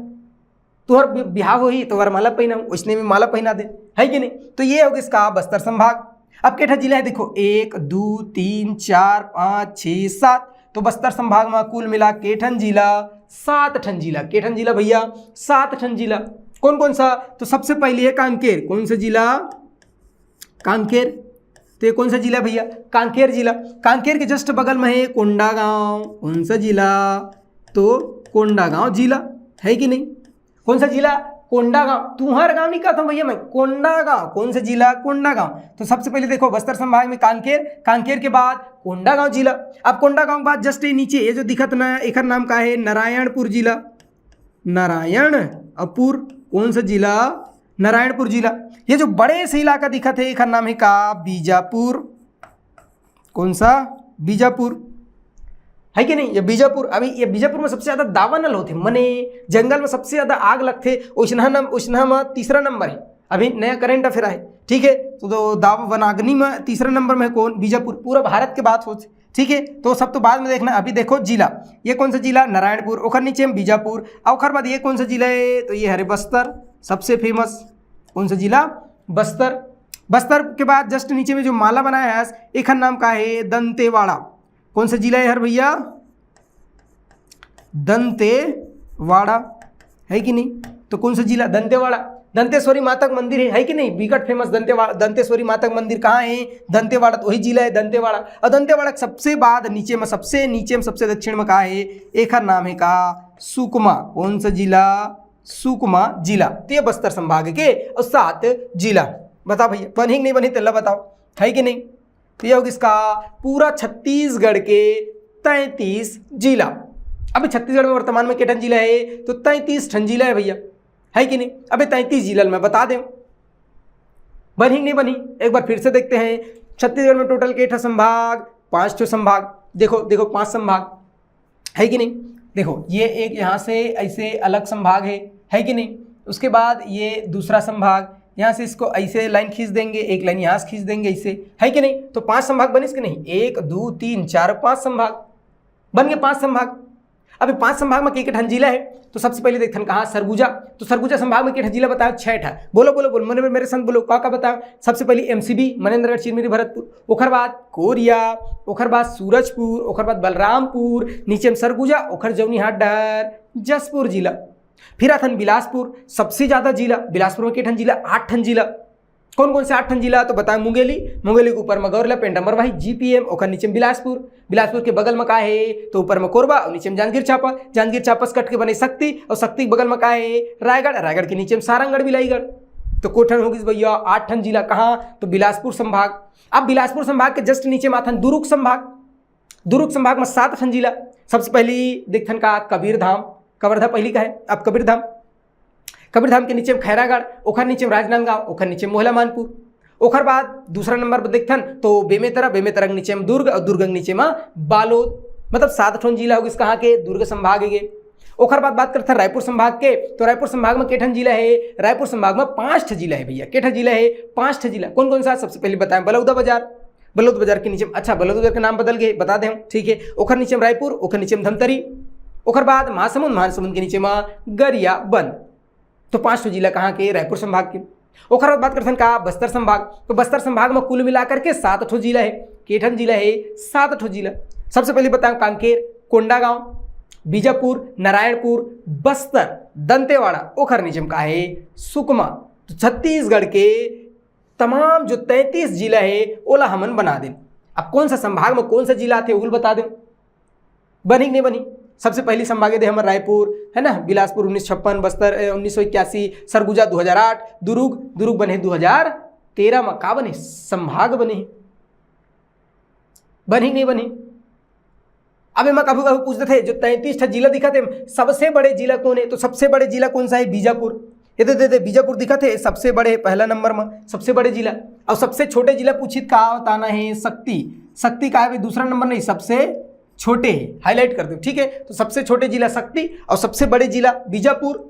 तुहर ब्याह हो ही तो माला पहना, उसने भी माला पहना दे, है कि नहीं? तो ये होगा इसका बस्तर संभाग। अब केठा जिला है देखो, 1 2 3 4 5 6 7। तो बस्तर संभाग में कुल मिला केठन जिला 7 ठन जिला। केठन जिला भैया 7 ठन जिला। कौन कौन सा? तो सबसे पहले है कांकेर। कौन सा जिला? कांकेर। तो ये कौन सा जिला भैया? कांकेर जिला। कांकेर के जस्ट बगल में है कोंडागांव। कौन सा जिला? तो कोंडागांव जिला, है कि नहीं? कौन सा जिला? कोंडागांव। तुम्हारा गांव नहीं कहा था भैया मैं, कोंडागांव। कौन सा जिला? कोंडागांव। तो सबसे पहले देखो बस्तर संभाग में कांकेर, कांकेर के बाद कोंडागांव जिला। अब कोंडागांव के बाद जस्ट नीचे ये जो दिखत ना, एक नाम का है नारायणपुर जिला। नारायणपुर। कौन सा जिला? नारायणपुर जिला। ये जो बड़े से इलाका दिखत है एक नाम है का बीजापुर। कौन सा? बीजापुर, है कि नहीं? ये बीजापुर। अभी ये बीजापुर में सबसे ज्यादा दावानल होते, मने जंगल में सबसे ज्यादा आग लगते। उष्णा में तीसरा नंबर है, अभी नया करंट अफेयर है, ठीक है? तो दाव वनाग्नि में तीसरा नंबर में है कौन? बीजापुर। पूरा भारत के बात हो, ठीक है? तो सब तो बाद में देखना। अभी देखो जिला, ये कौन सा जिला? नारायणपुर। ओखर नीचे में बीजापुर। और ओखर बाद ये कौन सा जिला है? तो ये है बस्तर, सबसे फेमस। कौन सा जिला? बस्तर। बस्तर के बाद जस्ट नीचे में जो माला बनाया है एक नाम का है दंतेवाड़ा। कौन सा जिला है हर भैया? दंतेवाड़ा, है कि नहीं? तो कौन सा जिला? दंतेवाड़ा। दंतेश्वरी माता का मंदिर है कि नहीं? बिकट फेमस दंतेवाड़ा। दंतेश्वरी माता का मंदिर कहाँ है? दंतेवाड़ा। तो वही जिला है दंतेवाड़ा। और दंतेवाड़ा सबसे बाद नीचे में, सबसे दक्षिण में कहाँ है? एक नाम है का सुकमा। कौन सा जिला? सुकमा जिला। तो ये बस्तर संभाग के और 7 जिला। बताओ भैया बनी नहीं बनी? तल्ला बताओ, है कि नहीं? तो ये होगा इसका पूरा छत्तीसगढ़ के 33 जिला। अभी छत्तीसगढ़ में वर्तमान में कितने जिला है? तो 33 ठन जिला है भैया, है कि नहीं? अबे 33 जिला मैं बता दें, बनी नहीं बनी? एक बार फिर से देखते हैं। छत्तीसगढ़ में टोटल के संभाग? 5 संभाग। देखो देखो 5 संभाग, है कि नहीं? देखो ये एक यहाँ से ऐसे अलग संभाग है कि नहीं? उसके बाद ये दूसरा संभाग, यहाँ से इसको ऐसे लाइन खींच देंगे, एक लाइन यहाँ से खींच देंगे ऐसे, है कि नहीं? तो 5 संभाग बने इसके नहीं? 1 2 3 4 5 संभाग बन गए, 5 संभाग। अभी 5 संभाग में के ठन जिला है? तो सबसे पहले देखते हैं कहाँ? सरगुजा। तो सरगुजा संभाग में के जिला बताओ? 6 ठा। बोलो बोलो बोलो, मेरे संग बोलो, का बताओ? सबसे पहले एमसीबी मनेंद्रगढ़, चिरमिरी, भरतपुर। ओखर बाद कोरिया, ओखर बाद सूरजपुर, ओखर बाद बलरामपुर, नीचे में सरगुजा, ओखर जौनीहाट डर जसपुर जिला। फिर आथन बिलासपुर, सबसे ज्यादा जिला बिलासपुर में के ठन जिला? 8 ठन जिला। कौन कौन से 8 ठन जिला? तो बताएं मुंगेली, मुंगेली के ऊपर में गौरला, पेंडम्बर भाई, जीपीएम, ओखर नीचे में बिलासपुर, बिलासपुर के बगल में का है? तो ऊपर में कोरबा और नीचे में जांजगीर चांपा, जांजगीर चांपा से कट के बने शक्ति, और शक्ति के बगल में का है? रायगढ़, रायगढ़ के नीचे में सारंगढ़, बिलाईगढ़। तो कोठन होगी भैया 8 ठन जिला। कहाँ? तो बिलासपुर संभाग। अब बिलासपुर संभाग के जस्ट नीचे में आथन दुर्ग संभाग। दुर्ग संभाग में 7 ठन जिला। सबसे पहली देखथन का कबीरधाम, कवर्धा पहली का है। अब कबीरधाम, कबीरधाम के नीचे में खैरागढ़, ओखर नीचे में राजनांदगांव, ओखर नीचे में मोहला मानपुर। ओखर बाद दूसरा नंबर पर देखथन तो बेमेतरा, बेमेतरा के नीचे में दुर्ग, और दुर्ग के नीचे में बालोद। मतलब 7 ठन जिला होगी कहाँ के? दुर्ग संभाग के। ओखर बाद बात करते हैं रायपुर संभाग के। तो रायपुर संभाग में केठन जिला है? रायपुर संभाग में 5 जिला है भैया। केठन जिला है? 5 जिला। कौन कौन सा? सबसे पहले बताएं बलौदा बाजार, बलौद बाजार के नीचे, अच्छा बलौद बाजार का नाम बदल गए, बता दें, ठीक है? ओखर नीचे में रायपुर, ओखर नीचे में धमतरी, ओखर बाद महासमुंद, महासमुंद के नीचे में गरियाबंद। तो 5 जिला कहाँ के? रायपुर संभाग के। ओखर बाद बात करते हैं का? बस्तर संभाग। तो बस्तर संभाग में कुल मिलाकर के 7 जिला है। केठन जिला है? 7 जिला। सबसे पहले बताऊं कांकेर, कोंडागांव, बीजापुर, नारायणपुर, बस्तर, दंतेवाड़ा, ओखर नीचे में का है? सुकमा। तो छत्तीसगढ़ के तमाम जो 33 जिला है ओला हमन बना दें। अब कौन सा संभाग में कौन सा जिला थे वो बता दें, बनी नहीं बनी? सबसे पहली संभागे थे हमारे रायपुर, है ना, बिलासपुर 1956, बस्तर 1981, सरगुजा 2008, दुर्ग बने 2013 में। का बने? संभाग बने, बनी नहीं बनी? अब मैं कभी कभी पूछते थे जो 33 जिला दिखा थे सबसे बड़े जिला कौन है, तो सबसे बड़े जिला कौन सा है, बीजापुर। ये दे बीजापुर दिखा थे सबसे बड़े पहला नंबर में सबसे बड़े जिला। और सबसे छोटे जिला पूछित कहा बताना है, शक्ति का है दूसरा नंबर नहीं, सबसे छोटे है, हाईलाइट कर दो, ठीक है। तो सबसे छोटे जिला शक्ति और सबसे बड़े जिला बीजापुर।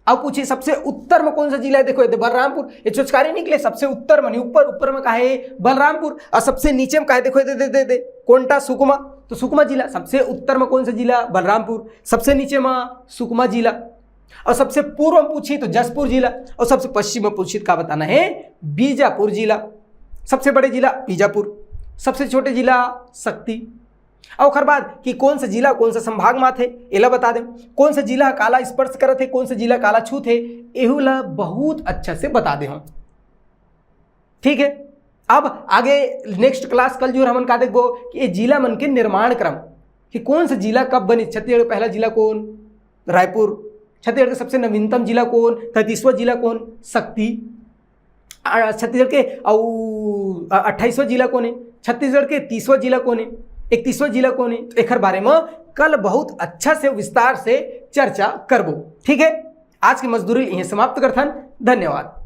अब पूछिए सबसे उत्तर में कौन सा जिला है, देखो ये बलरामपुर, ये चुचकारी निकले सबसे उत्तर में, ऊपर में कहा है बलरामपुर, और सबसे नीचे में कहा है देखो दे कोंटा सुकमा, तो सुकमा जिला। सबसे उत्तर में कौन सा जिला, बलरामपुर, सबसे नीचे में सुकमा जिला। और सबसे पूर्व में पूछी तो जसपुर जिला, और सबसे पश्चिम में पूछी का बताना है बीजापुर जिला। सबसे बड़े जिला बीजापुर, सबसे छोटे जिला शक्ति। और ओकर बाद कि कौन सा जिला कौन सा संभाग में थे एला बता दें, कौन सा जिला काला स्पर्श करत है, कौन सा जिला काला छूत है, एहू ला बहुत अच्छा से बता दे हम, ठीक है। अब आगे नेक्स्ट क्लास कल जो हमन का देखो कि ये जिला मन के निर्माण क्रम, कि कौन सा जिला कब बनी। छत्तीसगढ़ पहला जिला कौन, रायपुर। छत्तीसगढ़ का सबसे नवीनतम जिला कौन, 33वां जिला कौन, शक्ति। छत्तीसगढ़ के 28वां जिला कौन है, छत्तीसगढ़ के 30वां जिला कौन है, 31वां जिला कौन है। तो एक बारे में कल बहुत अच्छा से विस्तार से चर्चा करबो, ठीक है। आज की मजदूरी यहीं समाप्त करथन, धन्यवाद।